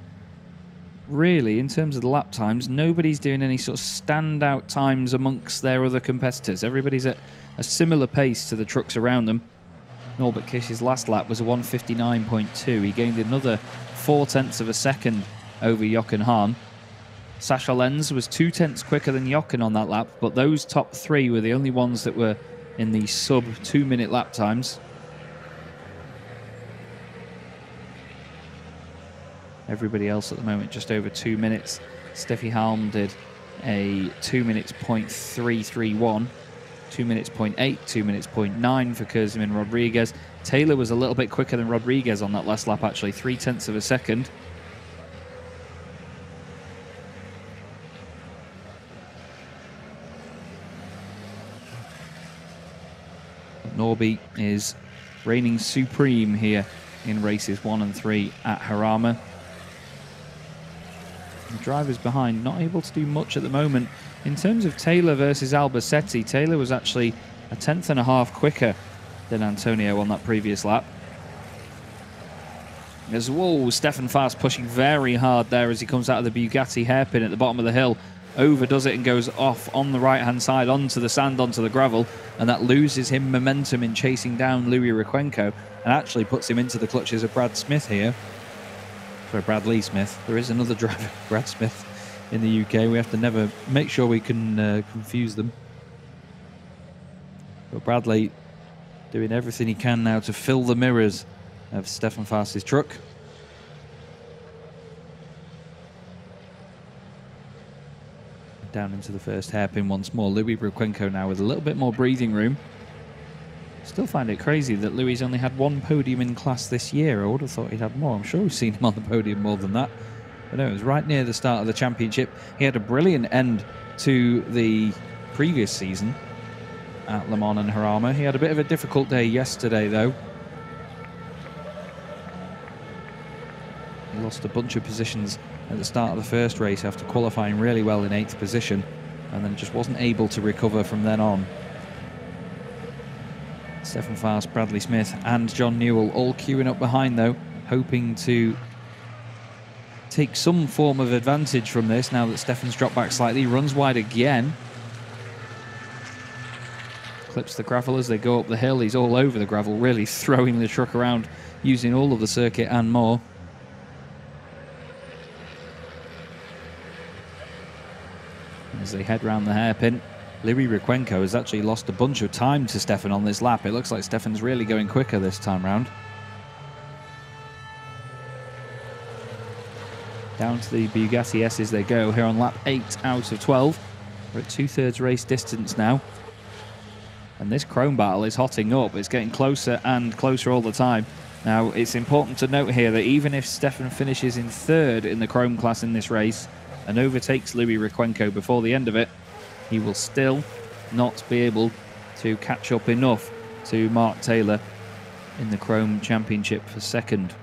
really in terms of the lap times, nobody's doing any sort of standout times amongst their other competitors. Everybody's at a similar pace to the trucks around them. Norbert Kish's last lap was a 1:59.2. He gained another 0.4 of a second over Jochen Hahn. Sascha Lenz was 0.2 quicker than Jochen on that lap, but those top three were the only ones that were in the sub 2-minute lap times. Everybody else at the moment just over 2 minutes. Steffi Halm did a 2 minutes 0.331, 2 minutes 0.8, 2 minutes 0.9 for Kurzimin Rodriguez. Taylor was a little bit quicker than Rodriguez on that last lap, actually, 0.3 of a second. Norby is reigning supreme here in races 1 and 3 at Jarama. The drivers behind not able to do much at the moment. In terms of Taylor versus Albacete, Taylor was actually a 1/10.5 quicker than Antonio on that previous lap. As whoa, Stefan Fast pushing very hard there as he comes out of the Bugatti hairpin at the bottom of the hill. Overdoes it and goes off on the right-hand side onto the sand, onto the gravel, and that loses him momentum in chasing down Louis Requenco and actually puts him into the clutches of Brad Smith here. For Bradley Smith. There is another driver, Brad Smith, in the UK. We have to never make sure we can confuse them. But Bradley doing everything he can now to fill the mirrors of Stefan Fast's truck. Down into the first hairpin once more. Louis Requenco now with a little bit more breathing room. Still find it crazy that Louis only had 1 podium in class this year. I would have thought he'd had more. I'm sure we've seen him on the podium more than that. But no, it was right near the start of the championship. He had a brilliant end to the previous season at Le Mans and Jarama. He had a bit of a difficult day yesterday, though. He lost a bunch of positions at the start of the first race after qualifying really well in 8th position, and then just wasn't able to recover from then on. Stefan Fast, Bradley Smith and John Newell all queuing up behind, though, hoping to take some form of advantage from this now that Stefan's dropped back slightly. Runs wide again. Clips the gravel as they go up the hill. He's all over the gravel, really throwing the truck around, using all of the circuit and more. As they head round the hairpin, Louis Requenco has actually lost a bunch of time to Stefan on this lap. It looks like Stefan's really going quicker this time round. Down to the Bugatti S's they go here on lap 8 out of 12. We're at 2/3 race distance now. And this chrome battle is hotting up. It's getting closer and closer all the time. Now, it's important to note here that even if Stefan finishes in 3rd in the chrome class in this race and overtakes Louis Requenco before the end of it, he will still not be able to catch up enough to Mark Taylor in the Chrome Championship for 2nd.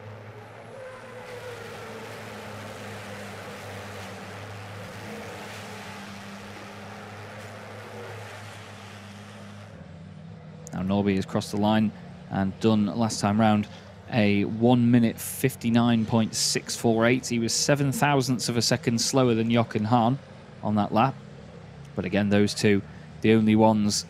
Now Norby has crossed the line and done last time round a 1 minute 59.648. He was 0.07 of a second slower than Jochen Hahn on that lap. But again, those two, the only ones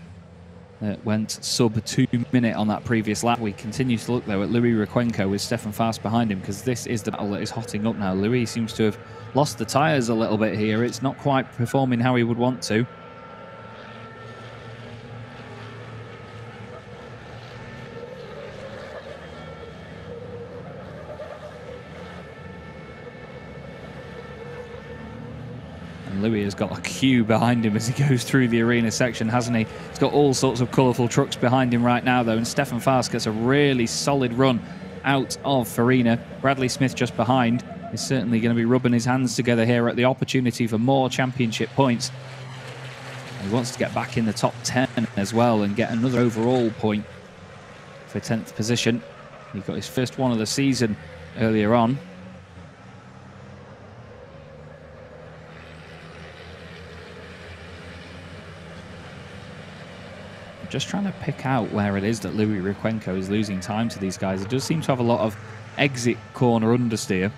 that went sub 2 minute on that previous lap. We continue to look, though, at Louis Requenco with Stefan Fast behind him, because this is the battle that is hotting up now. Louis seems to have lost the tyres a little bit here. It's not quite performing how he would want to. Louis has got a queue behind him as he goes through the arena section, hasn't he? He's got all sorts of colourful trucks behind him right now, though, and Stefan Fast gets a really solid run out of Farina. Bradley Smith just behind is certainly going to be rubbing his hands together here at the opportunity for more championship points. He wants to get back in the top 10 as well and get another overall point for 10th position. He got his first one of the season earlier on. Just trying to pick out where it is that Louis Riquenco is losing time to these guys. It does seem to have a lot of exit corner understeer.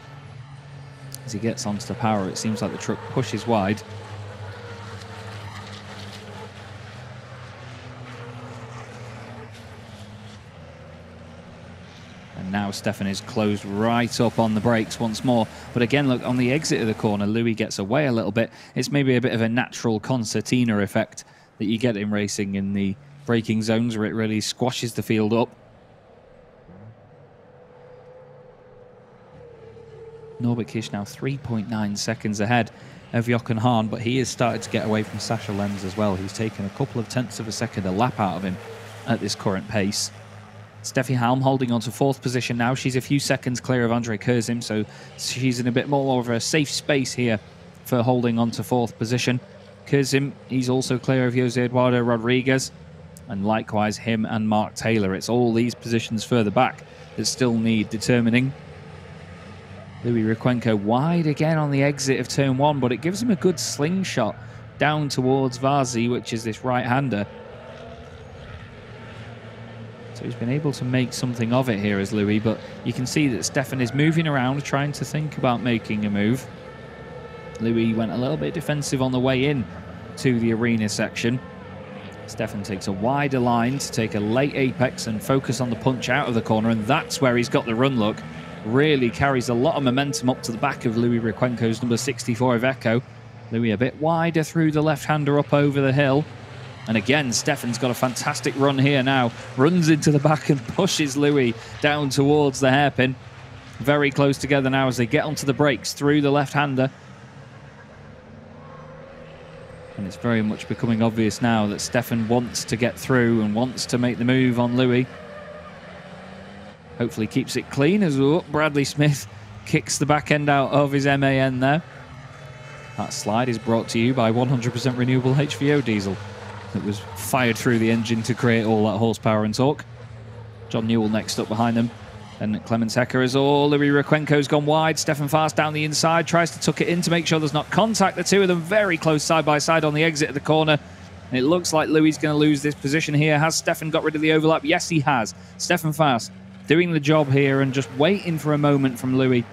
As he gets onto the power, it seems like the truck pushes wide. And now Stefan is closed right up on the brakes once more. But again, look, on the exit of the corner, Louis gets away a little bit. It's maybe a bit of a natural concertina effect that you get in racing in the braking zones, where it really squashes the field up. Norbert Kish now 3.9 seconds ahead of Jochen Hahn, but he has started to get away from Sascha Lenz as well. He's taken a couple of tenths of a second a lap out of him at this current pace. Steffi Halm holding on to 4th position now. She's a few seconds clear of Andre Kurzim, so she's in a bit more of a safe space here for holding on to 4th position. Kurzim, he's also clear of Jose Eduardo Rodriguez, and likewise him and Mark Taylor. It's all these positions further back that still need determining. Louis Riquenco wide again on the exit of turn 1, but it gives him a good slingshot down towards Varzy, which is this right-hander. So he's been able to make something of it here as Louis, but you can see that Stefan is moving around, trying to think about making a move. Louis went a little bit defensive on the way in to the arena section. Stefan takes a wider line to take a late apex and focus on the punch out of the corner, and that's where he's got the run look. Really carries a lot of momentum up to the back of Louis Riquenco's number 64 Iveco. Louis a bit wider through the left-hander up over the hill. And again, Stefan's got a fantastic run here now. Runs into the back and pushes Louis down towards the hairpin. Very close together now as they get onto the brakes through the left-hander. And it's very much becoming obvious now that Stefan wants to get through and wants to make the move on Louis. Hopefully keeps it clean as Bradley Smith kicks the back end out of his MAN there. That slide is brought to you by 100% renewable HVO diesel that was fired through the engine to create all that horsepower and torque. John Newell next up behind them. And Clemens Hecker is all. Louis Riquenco's gone wide. Stefan Fast down the inside. Tries to tuck it in to make sure there's not contact. The two of them very close side by side on the exit of the corner. And it looks like Louis is going to lose this position here. Has Stefan got rid of the overlap? Yes, he has. Stefan Fast doing the job here and just waiting for a moment from Louis.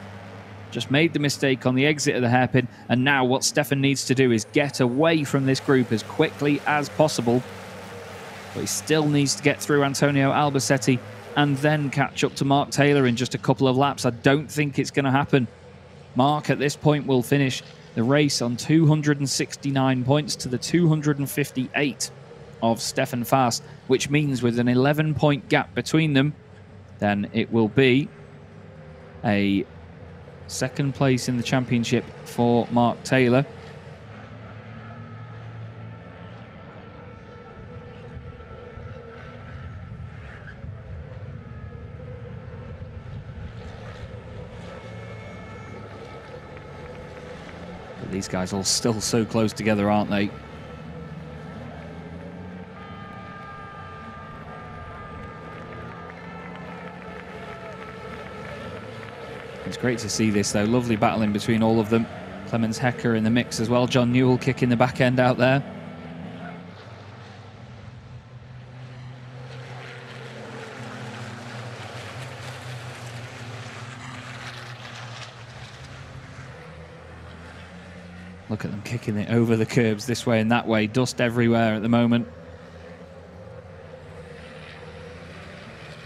Just made the mistake on the exit of the hairpin. And now what Stefan needs to do is get away from this group as quickly as possible. But he still needs to get through Antonio Albacete and then catch up to Mark Taylor in just a couple of laps. I don't think it's going to happen. Mark, at this point, will finish the race on 269 points to the 258 of Stefan Fast, which means with an 11-point gap between them, then it will be a second place in the championship for Mark Taylor. These guys all still so close together, aren't they? It's great to see this, though. Lovely battling between all of them. Clemens Hecker in the mix as well. John Newell kicking the back end out there. Look at them kicking it over the curbs this way and that way. Dust everywhere at the moment.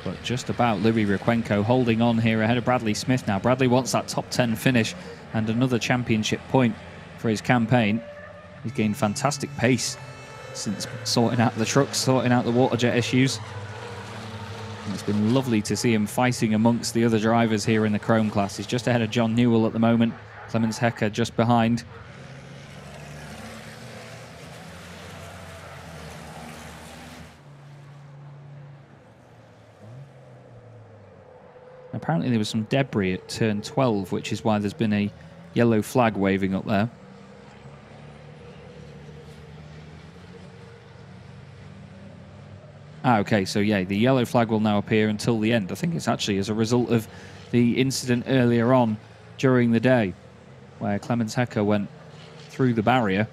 But just about. Louis Rukwenko holding on here ahead of Bradley Smith now. Bradley wants that top 10 finish and another championship point for his campaign. He's gained fantastic pace since sorting out the trucks, sorting out the water jet issues. And it's been lovely to see him fighting amongst the other drivers here in the Chrome class. He's just ahead of John Newell at the moment. Clemens Hecker just behind. Apparently there was some debris at turn 12, which is why there's been a yellow flag waving up there. Okay, so yeah, the yellow flag will now appear until the end. I think it's actually as a result of the incident earlier on during the day where Clemens Hecker went through the barrier.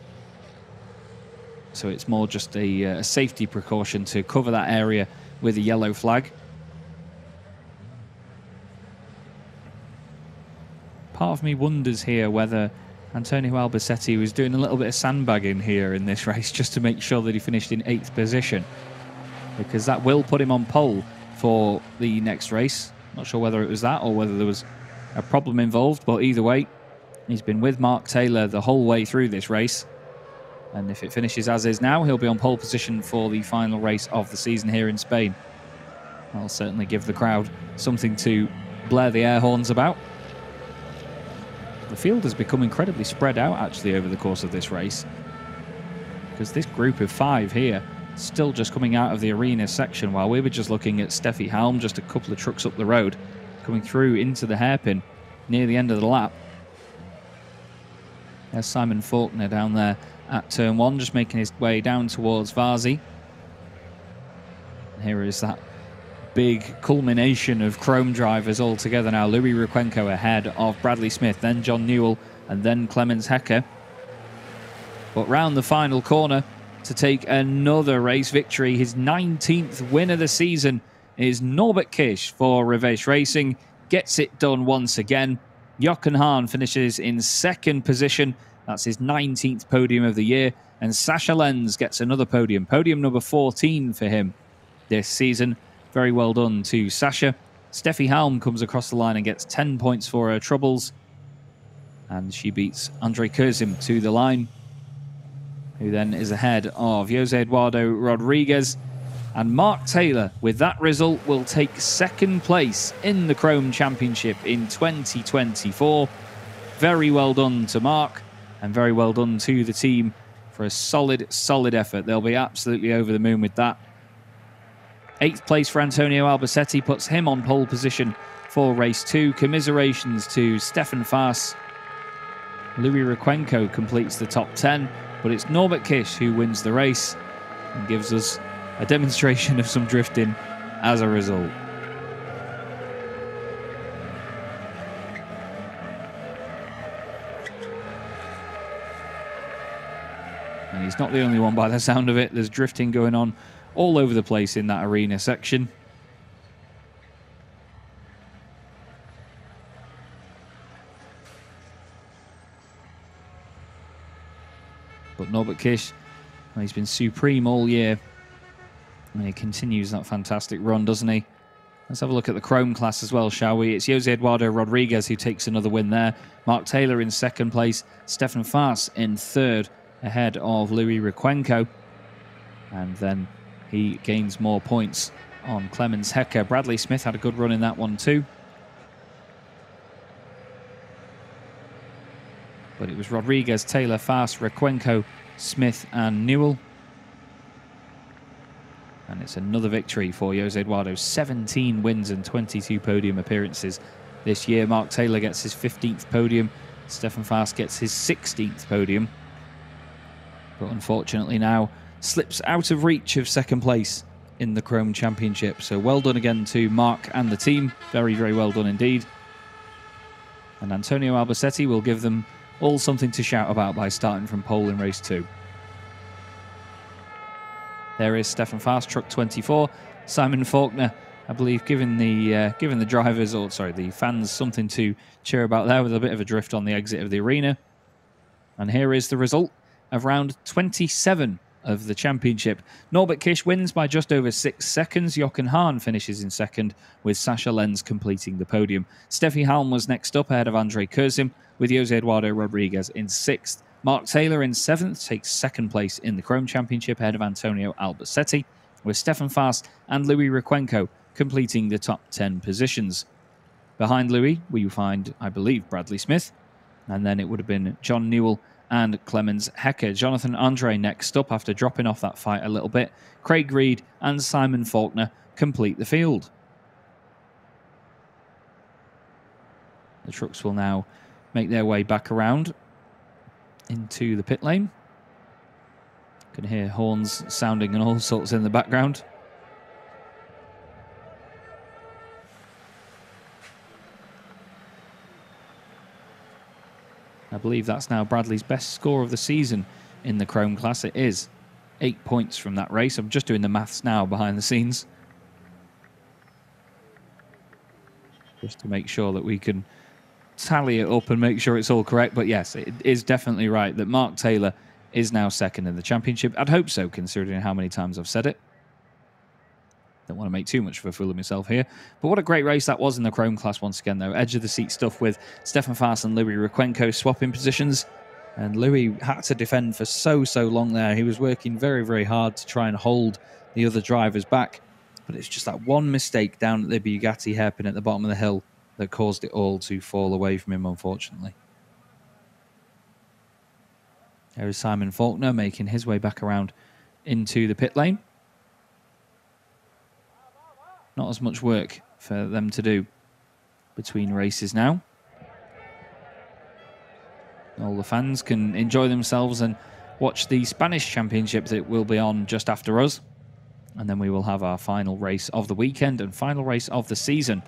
So it's more just a safety precaution to cover that area with a yellow flag. Part of me wonders here whether Antonio Albacete was doing a little bit of sandbagging here in this race just to make sure that he finished in 8th position, because that will put him on pole for the next race. Not sure whether it was that or whether there was a problem involved, but either way, he's been with Mark Taylor the whole way through this race. And if it finishes as is now, he'll be on pole position for the final race of the season here in Spain. That'll certainly give the crowd something to blare the air horns about. The field has become incredibly spread out actually over the course of this race, because this group of 5 here still just coming out of the arena section, while we were just looking at Steffi Halm just a couple of trucks up the road coming through into the hairpin near the end of the lap. There's Simon Faulkner down there at turn 1, just making his way down towards Varzi. And here is that big culmination of Chrome drivers all together now. Louis Rukwenko ahead of Bradley Smith, then John Newell, and then Clemens Hecker. But round the final corner to take another race victory, his 19th win of the season, is Norbert Kish for Revesh Racing. Gets it done once again. Jochen Hahn finishes in 2nd position. That's his 19th podium of the year. And Sascha Lenz gets another podium. Podium number 14 for him this season. Very well done to Sascha. Steffi Halm comes across the line and gets 10 points for her troubles. And she beats Andre Kurzim to the line, who then is ahead of Jose Eduardo Rodriguez. And Mark Taylor, with that result, will take 2nd place in the Chrome Championship in 2024. Very well done to Mark, and very well done to the team for a solid, solid effort. They'll be absolutely over the moon with that. 8th place for Antonio Albacete puts him on pole position for race 2. Commiserations to Stefan Faas. Louis Rukwenko completes the top 10, but it's Norbert Kish who wins the race and gives us a demonstration of some drifting as a result. And he's not the only one by the sound of it. There's drifting going on all over the place in that arena section. But Norbert Kish, well, he's been supreme all year. And he continues that fantastic run, doesn't he? Let's have a look at the Chrome class as well, shall we? It's Jose Eduardo Rodriguez who takes another win there. Mark Taylor in 2nd place. Stefan Faas in 3rd, ahead of Louis Rukwenko. And then he gains more points on Clemens Hecker. Bradley Smith had a good run in that one too. But it was Rodriguez, Taylor, Faas, Rukwenko, Smith and Newell. And it's another victory for Jose Eduardo. 17 wins and 22 podium appearances this year. Mark Taylor gets his 15th podium. Stefan Faas gets his 16th podium. But unfortunately now slips out of reach of 2nd place in the Chrome Championship. So well done again to Mark and the team. Very, very well done indeed. And Antonio Albacete will give them all something to shout about by starting from pole in race 2. There is Stefan Faas, truck 24. Simon Faulkner, I believe, giving the drivers, or sorry, the fans something to cheer about there with a bit of a drift on the exit of the arena. And here is the result of round 27 of the championship. Norbert Kish wins by just over 6 seconds. Jochen Hahn finishes in second, with Sascha Lenz completing the podium. Steffi Halm was next up ahead of Andre Curzim, with Jose Eduardo Rodriguez in 6th. Mark Taylor in 7th takes 2nd place in the Chrome Championship ahead of Antonio Albacete, with Stefan Fast and Louis Requenco completing the top 10 positions. Behind Louis, we find, I believe, Bradley Smith, and then it would have been John Newell and Clemens Hecker. Jonathan Andre next up after dropping off that fight a little bit. Craig Reed and Simon Faulkner complete the field. The trucks will now make their way back around into the pit lane. You can hear horns sounding and all sorts in the background. I believe that's now Bradley's best score of the season in the Chrome class. It is 8 points from that race. I'm just doing the maths now behind the scenes, just to make sure that we can tally it up and make sure it's all correct. But yes, it is definitely right that Mark Taylor is now second in the championship. I'd hope so, considering how many times I've said it. Don't want to make too much of a fool of myself here. But what a great race that was in the Chrome class once again, though. Edge of the seat stuff with Stefan Fast and Louis Requenco swapping positions. And Louis had to defend for so long there. He was working very, very hard to try and hold the other drivers back. But it's just that one mistake down at the Bugatti hairpin at the bottom of the hill that caused it all to fall away from him, unfortunately. There is Simon Faulkner making his way back around into the pit lane. Not as much work for them to do between races now. All the fans can enjoy themselves and watch the Spanish Championship that will be on just after us. And then we will have our final race of the weekend and final race of the season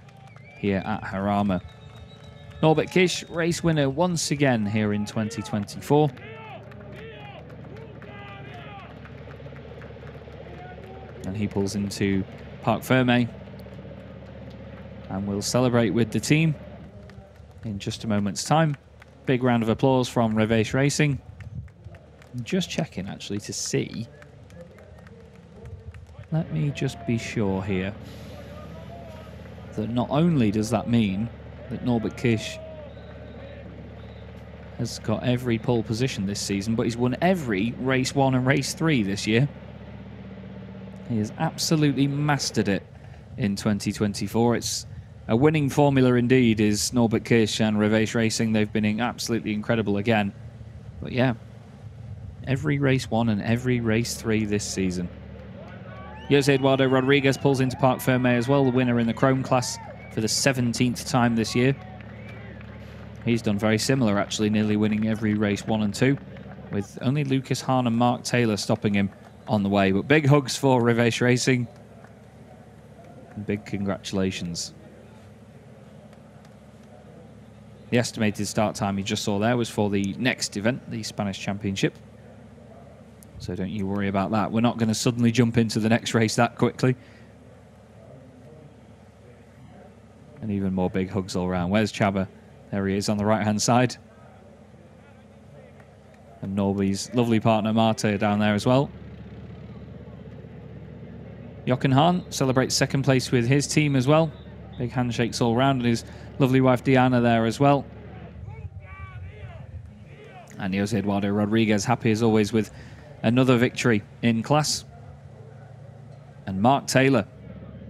here at Jarama. Norbert Kish, race winner once again here in 2024. And he pulls into Parc Ferme, and we'll celebrate with the team in just a moment's time. Big round of applause from Reveish Racing. I'm just checking actually to see. Let me just be sure here that not only does that mean that Norbert Kish has got every pole position this season, but he's won every race 1 and race 3 this year. He has absolutely mastered it in 2024. It's a winning formula indeed, is Norbert Kish and Reveish Racing. They've been absolutely incredible again. But yeah, every race 1 and every race 3 this season. Jose Eduardo Rodriguez pulls into Parc Ferme as well, the winner in the Chrome class for the 17th time this year. He's done very similar, actually, nearly winning every race 1 and 2, with only Lucas Hahn and Mark Taylor stopping him on the way. But big hugs for Reveish Racing. And big congratulations. The estimated start time you just saw there was for the next event, the Spanish Championship. So don't you worry about that. We're not going to suddenly jump into the next race that quickly. And even more big hugs all around. Where's Chaba? There he is on the right-hand side. And Norby's lovely partner, Marte, down there as well. Jochen Hahn celebrates second place with his team as well. Big handshakes all around, and his lovely wife Diana there as well. And Jose Eduardo Rodriguez happy as always with another victory in class. And Mark Taylor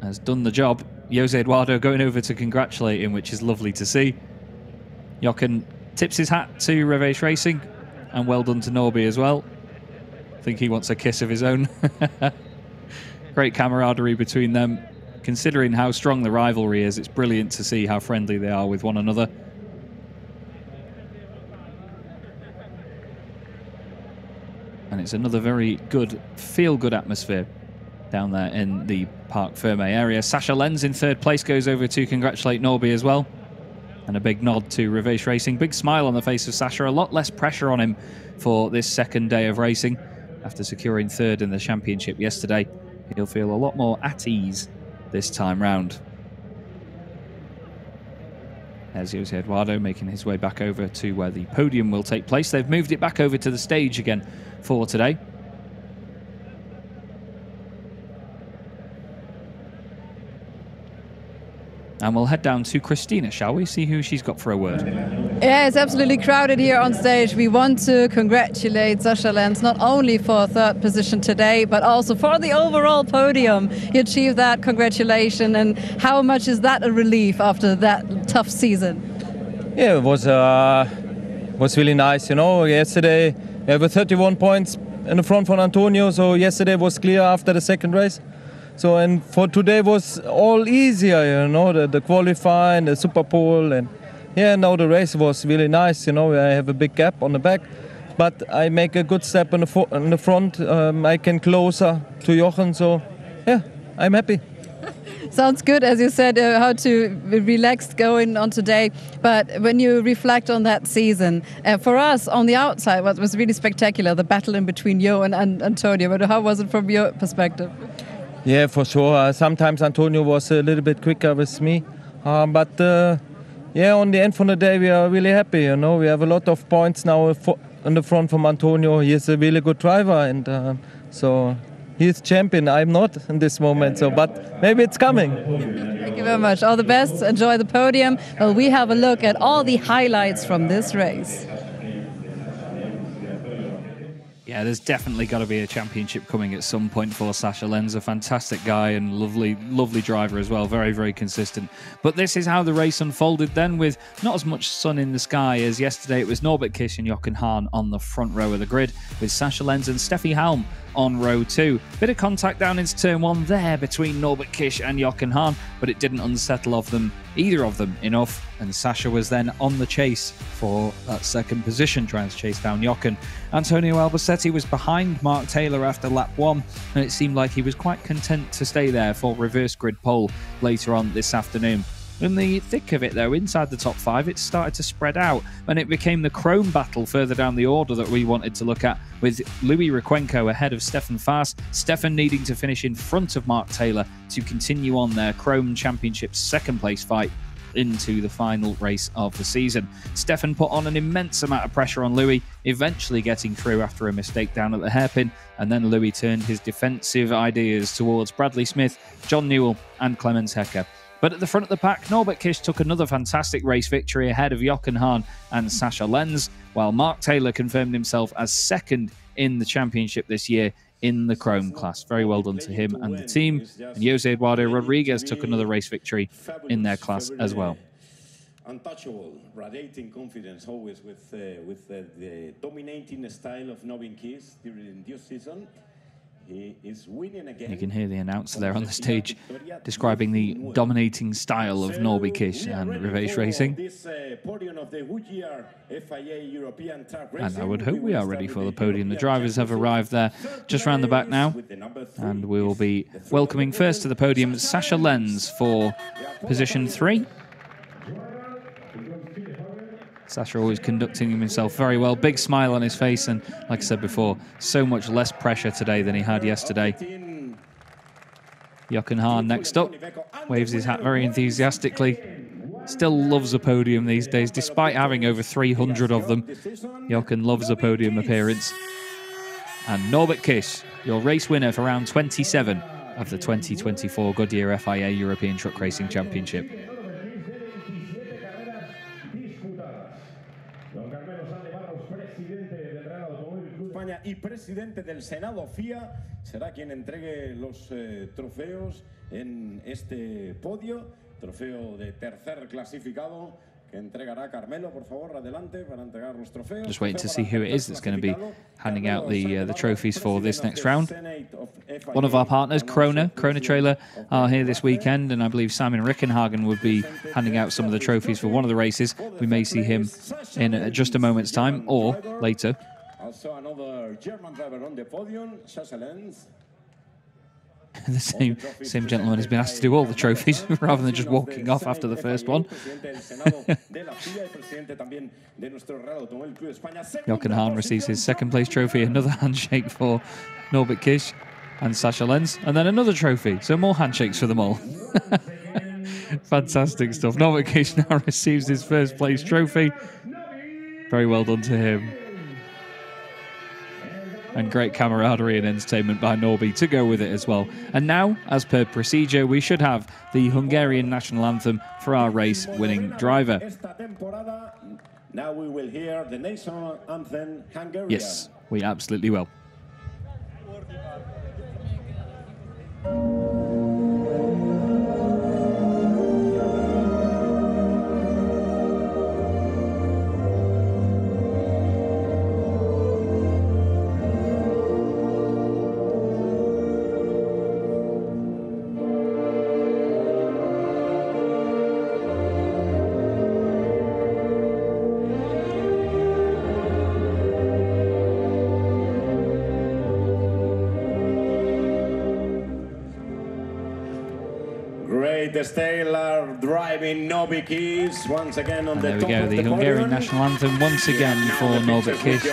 has done the job. Jose Eduardo going over to congratulate him, which is lovely to see. Jochen tips his hat to Reveish Racing, and well done to Norby as well. I think he wants a kiss of his own. Great camaraderie between them. Considering how strong the rivalry is, it's brilliant to see how friendly they are with one another. And it's another very good, feel-good atmosphere down there in the Parc Ferme area. Sascha Lenz in third place goes over to congratulate Norby as well. And a big nod to Reveish Racing. Big smile on the face of Sascha. A lot less pressure on him for this second day of racing. After securing third in the championship yesterday, he'll feel a lot more at ease this time round. There's Jose Eduardo making his way back over to where the podium will take place. They've moved it back over to the stage again for today. And we'll head down to Christina, shall we? See who she's got for a word. Yeah, it's absolutely crowded here on stage. We want to congratulate Sascha Lenz not only for third position today, but also for the overall podium. You achieved that, congratulations. And how much is that a relief after that tough season? Yeah, it was really nice. You know, yesterday we have 31 points in the front from Antonio, so yesterday was clear after the second race. So, and for today was all easier, you know, the qualifying, the super pole, and yeah, now the race was really nice. You know, I have a big gap on the back, but I make a good step in the front. I can closer to Jochen, so yeah, I'm happy. Sounds good, as you said, how to be relaxed going on today. But when you reflect on that season, for us on the outside, what was really spectacular, the battle in between you and Antonio. But how was it from your perspective? Yeah, for sure. Sometimes Antonio was a little bit quicker with me. But yeah, on the end of the day, we are really happy. You know, we have a lot of points now in the front from Antonio. He is a really good driver, and so he's champion. I'm not in this moment, so but maybe it's coming. Thank you very much. All the best. Enjoy the podium. Well, we have a look at all the highlights from this race. Yeah, there's definitely got to be a championship coming at some point for Sascha Lenz, a fantastic guy and lovely driver as well, very, very consistent. But this is how the race unfolded then, with not as much sun in the sky as yesterday. It was Norbert Kiss and Jochen Hahn on the front row of the grid, with Sascha Lenz and Steffi Halm on row 2. Bit of contact down into turn 1 there between Norbert Kiss and Jochen Hahn, but it didn't unsettle either of them enough, and Sascha was then on the chase for that second position, trying to chase down Jochen. Antonio Albacete was behind Mark Taylor after lap 1, and it seemed like he was quite content to stay there for reverse grid pole later on this afternoon. In the thick of it, though, inside the top 5, it started to spread out, and it became the chrome battle further down the order that we wanted to look at, with Louis Requenco ahead of Stefan Faas, Stefan needing to finish in front of Mark Taylor to continue on their Chrome Championship second place fight into the final race of the season. Stefan put on an immense amount of pressure on Louis, eventually getting through after a mistake down at the hairpin, and then Louis turned his defensive ideas towards Bradley Smith, John Newell and Clemens Hecker. But at the front of the pack, Norbert Kiss took another fantastic race victory ahead of Jochen Hahn and Sascha Lenz, while Mark Taylor confirmed himself as second in the championship this year in the Chrome class. Very well done to him and the team. And Jose Eduardo Rodriguez took another race victory in their class as well. Untouchable, radiating confidence always with the dominating style of Norbert Kiss during this season. He is winning again. You can hear the announcer there on the stage describing the dominating style of Norbert Kiss and Reveche Racing. And I would hope we are ready for the podium. The drivers have arrived there just round the back now, and we will be welcoming first to the podium Sascha Lenz for position 3. Sascha always conducting himself very well. Big smile on his face, and like I said before, so much less pressure today than he had yesterday. Jochen Hahn next up, waves his hat very enthusiastically. Still loves a podium these days, despite having over 300 of them. Jochen loves a podium appearance. And Norbert Kiss, your race winner for round 27 of the 2024 Goodyear FIA European Truck Racing Championship. Y presidente del Senado FIA será quien entregue los trofeos en este podio, trofeo de tercer clasificado que entregará Carmelo. Por favor, adelante para entregar los trofeos. Just waiting to see who it is that's going to be handing out the trophies for this next round. One of our partners, Krona Trailer, are here this weekend, and I believe Simon Rickenhagen would be handing out some of the trophies for one of the races. We may see him in just a moment's time or later. Also another German driver on the podium, Sascha Lenz. The same gentleman has been asked to do all the trophies rather than just walking off after the first one. Jochen Hahn receives his second place trophy, another handshake for Norbert Kiss and Sascha Lenz, and then another trophy, so more handshakes for them all. Fantastic stuff. Norbert Kiss now receives his first place trophy. Very well done to him. and great camaraderie and entertainment by Norby to go with it as well. And now, as per procedure, we should have the Hungarian national anthem for our race-winning driver. Now we will hear the national anthem, Hungarian. Yes, we absolutely will. Great stellar driving Norbert Kiss once again on the top. There we go, the Hungarian national anthem once again for Norbert Kiss.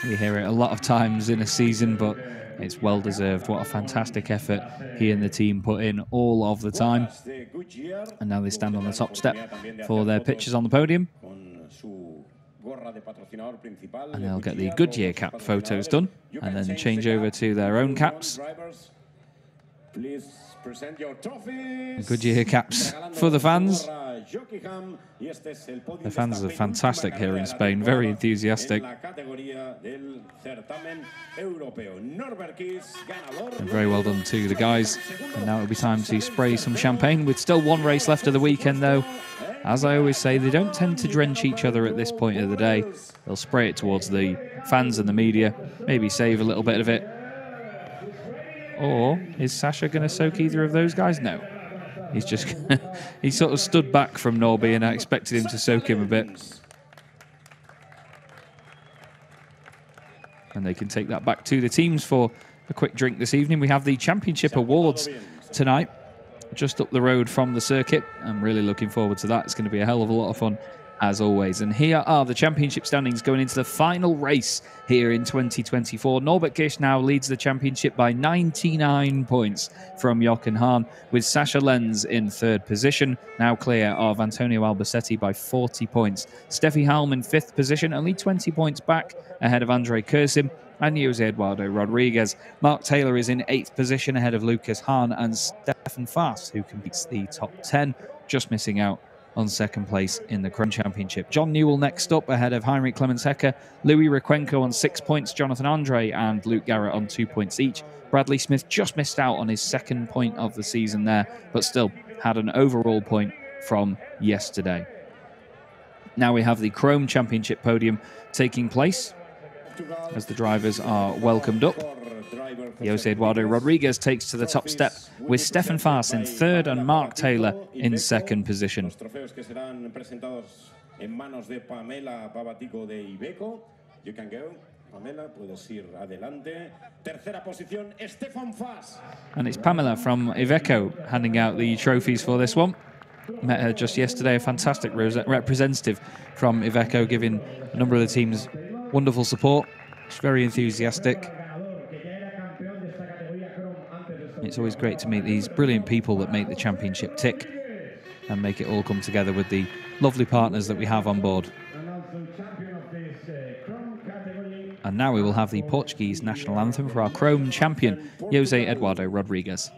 We hear it a lot of times in a season, but it's well deserved. What a fantastic effort he and the team put in all of the time. And now they stand on the top step for their pictures on the podium. And they'll get the Goodyear cap photos done and then change over to their own caps. Goodyear caps for the fans. The fans are fantastic here in Spain, very enthusiastic. And very well done to the guys. And now it'll be time to spray some champagne with still one race left of the weekend though. As I always say, they don't tend to drench each other at this point of the day. They'll spray it towards the fans and the media, maybe save a little bit of it. Or is Sasha going to soak either of those guys? No. He's just he sort of stood back from Norby and I expected him to soak him a bit. And they can take that back to the teams for a quick drink this evening. We have the Championship Awards tonight, just up the road from the circuit. I'm really looking forward to that. It's going to be a hell of a lot of fun, as always. And here are the championship standings going into the final race here in 2024. Norbert Kiss now leads the championship by 99 points from Jochen Hahn, with Sasha Lenz in third position, now clear of Antonio Albacete by 40 points. Steffi Halm in fifth position, only 20 points back ahead of Andre Kursim and Jose Eduardo Rodriguez. Mark Taylor is in eighth position ahead of Lucas Hahn and Stefan Faas, who completes the top 10, just missing out on second place in the Chrome Championship. John Newell next up ahead of Heinrich Clemens-Hecker, Louis Requenco on 6 points, Jonathan Andre and Luke Garrett on 2 points each. Bradley Smith just missed out on his second point of the season there, but still had an overall point from yesterday. Now we have the Chrome Championship podium taking place as the drivers are welcomed up. Jose Eduardo Rodriguez takes to the top step with Stefan Faas in third and Mark Taylor in second position. You can go. Pamela, puedes ir adelante. Tercera posición, Stefan Faas. And it's Pamela from Iveco handing out the trophies for this one. Met her just yesterday, a fantastic representative from Iveco, giving a number of the teams wonderful support. She's very enthusiastic. It's always great to meet these brilliant people that make the championship tick and make it all come together with the lovely partners that we have on board. And now we will have the Portuguese national anthem for our Chrome champion, Jose Eduardo Rodriguez.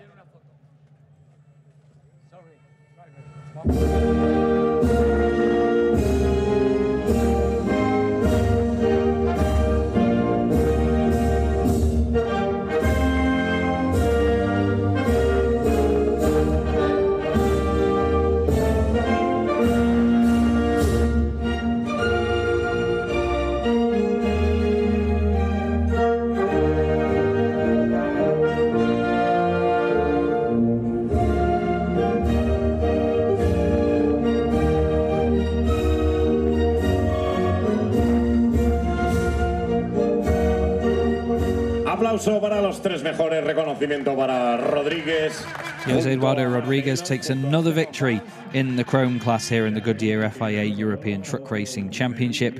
Aplauso para los tres mejores, reconocimiento para Rodríguez. Jose Eduardo Rodriguez takes another victory in the Chrome class here in the Goodyear FIA European Truck Racing Championship.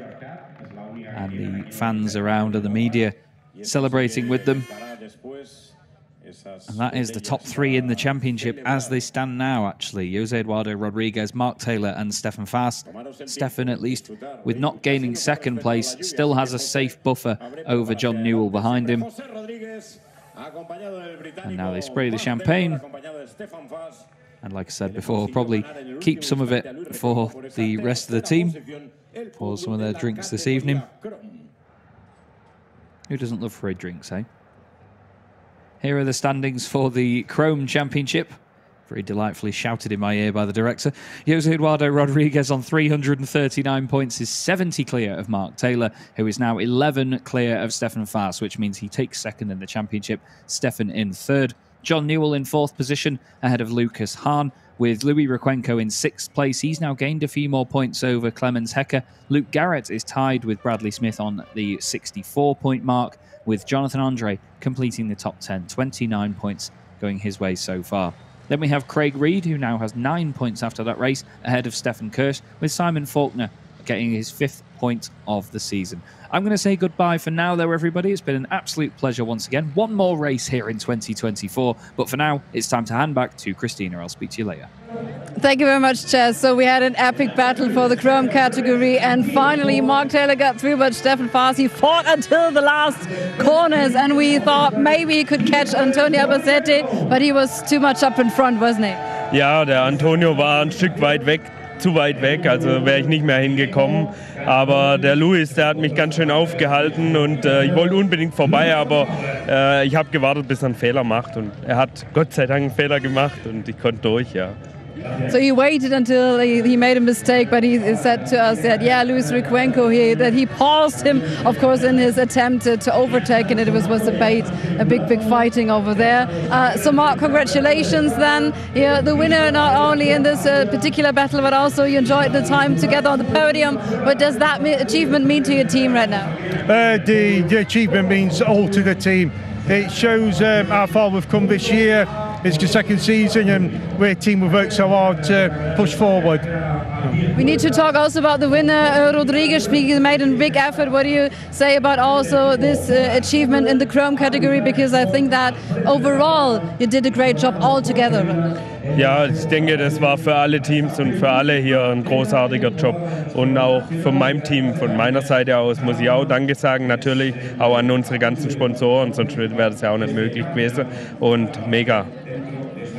And the fans around and the media celebrating with them. And that is the top 3 in the championship as they stand now, actually. Jose Eduardo Rodriguez, Mark Taylor and Stefan Faas. Stefan, at least with not gaining second place, still has a safe buffer over John Newell behind him. And now they spray the champagne. And like I said before, probably keep some of it for the rest of the team, for some of their drinks this evening. Who doesn't love free drinks, eh? Here are the standings for the Chrome Championship. Very delightfully shouted in my ear by the director. Jose Eduardo Rodriguez on 339 points is 70 clear of Mark Taylor, who is now 11 clear of Stefan Faas, which means he takes second in the championship. Stefan in third. John Newell in fourth position, ahead of Lucas Hahn, with Louis Requenco in sixth place. He's now gained a few more points over Clemens Hecker. Luke Garrett is tied with Bradley Smith on the 64-point mark, with Jonathan Andre completing the top 10, 29 points going his way so far. Then we have Craig Reed, who now has 9 points after that race, ahead of Stefan Kirsch, with Simon Faulkner getting his 5th point of the season. I'm going to say goodbye for now, though, everybody. It's been an absolute pleasure once again. One more race here in 2024. But for now, it's time to hand back to Christina. I'll speak to you later. Thank you very much, Chaz. So we had an epic battle for the Chrome category, and finally Mark Taylor got through, but Stefan Faas, he fought until the last corners, and we thought maybe he could catch Antonio Albacete, but he was too much up in front, wasn't he? Ja, der Antonio war ein Stück weit weg. Zu weit weg, also wäre ich nicht mehr hingekommen. Aber der Luis, der hat mich ganz schön aufgehalten und ich wollte unbedingt vorbei, aber ich habe gewartet, bis er einen Fehler macht. Und er hat Gott sei Dank einen Fehler gemacht und ich konnte durch, ja. So he waited until he made a mistake, but he said to us that, yeah, Luis Requenco, that he paused him, of course, in his attempt to overtake, and it was a big fighting over there. So Mark, congratulations then. You're the winner not only in this particular battle, but also you enjoyed the time together on the podium. What does that achievement mean to your team right now? The achievement means all to the team. It shows how far we've come this year. It's the second season and we're a team we've worked so hard to push forward. We need to talk also about the winner, Rodriguez. He made a big effort. What do you say about also this achievement in the Chrome category? Because I think that overall you did a great job all together. Ja, ich denke, das war für alle Teams und für alle hier ein großartiger Job. Und auch von meinem Team, von meiner Seite aus, muss ich auch Danke sagen. Natürlich auch an unsere ganzen Sponsoren, sonst wäre das ja auch nicht möglich gewesen. Und mega.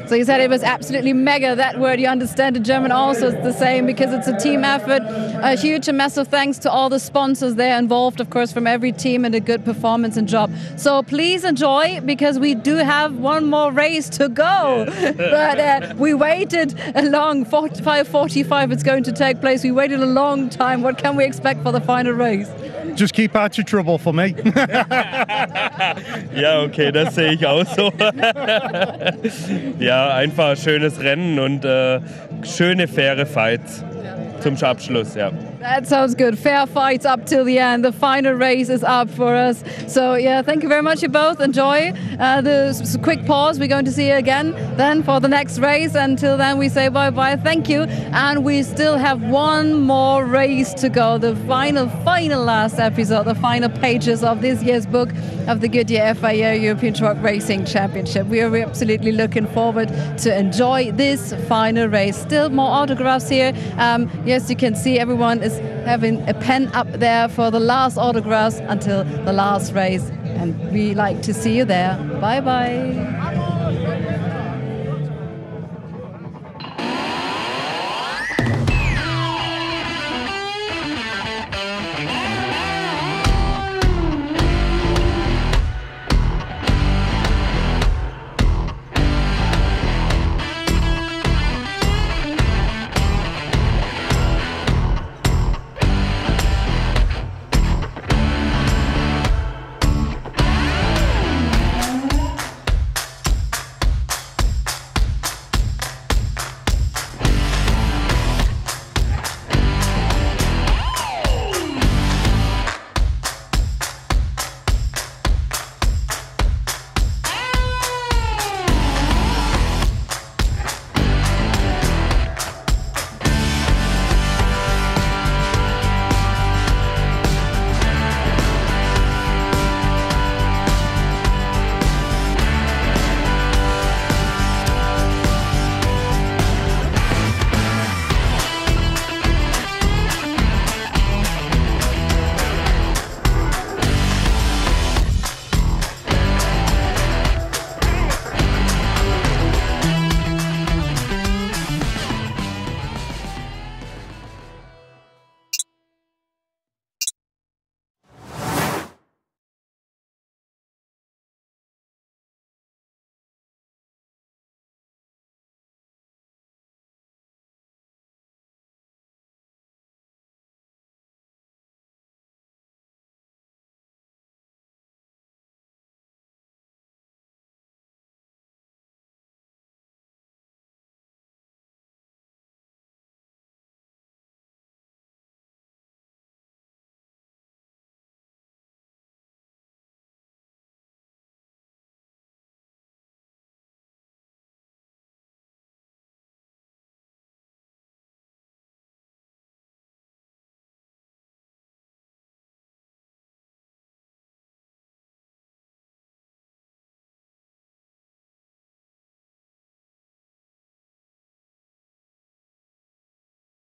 So you said it was absolutely mega. That word, you understand in German also is the same because it's a team effort. A huge and massive thanks to all the sponsors there involved, of course, from every team, and a good performance and job. So please enjoy, because we do have one more race to go. But we waited a long 5:45 it's going to take place. We waited a long time. What can we expect for the final race? Just keep out of trouble for me. Ja, okay, das sehe ich auch so. Ja, einfach ein schönes Rennen und schöne, faire Fights zum Abschluss, ja. That sounds good. Fair fights up till the end. The final race is up for us. So, yeah, thank you very much, you both. Enjoy the quick pause. We're going to see you again then for the next race. Until then, we say bye-bye. Thank you. And we still have one more race to go. The final last episode, the final pages of this year's book of the Goodyear FIA European Truck Racing Championship. We are absolutely looking forward to enjoy this final race. Still more autographs here. Yes, you can see everyone is having a pen up there for the last autographs until the last race, and we like to see you there. Bye bye.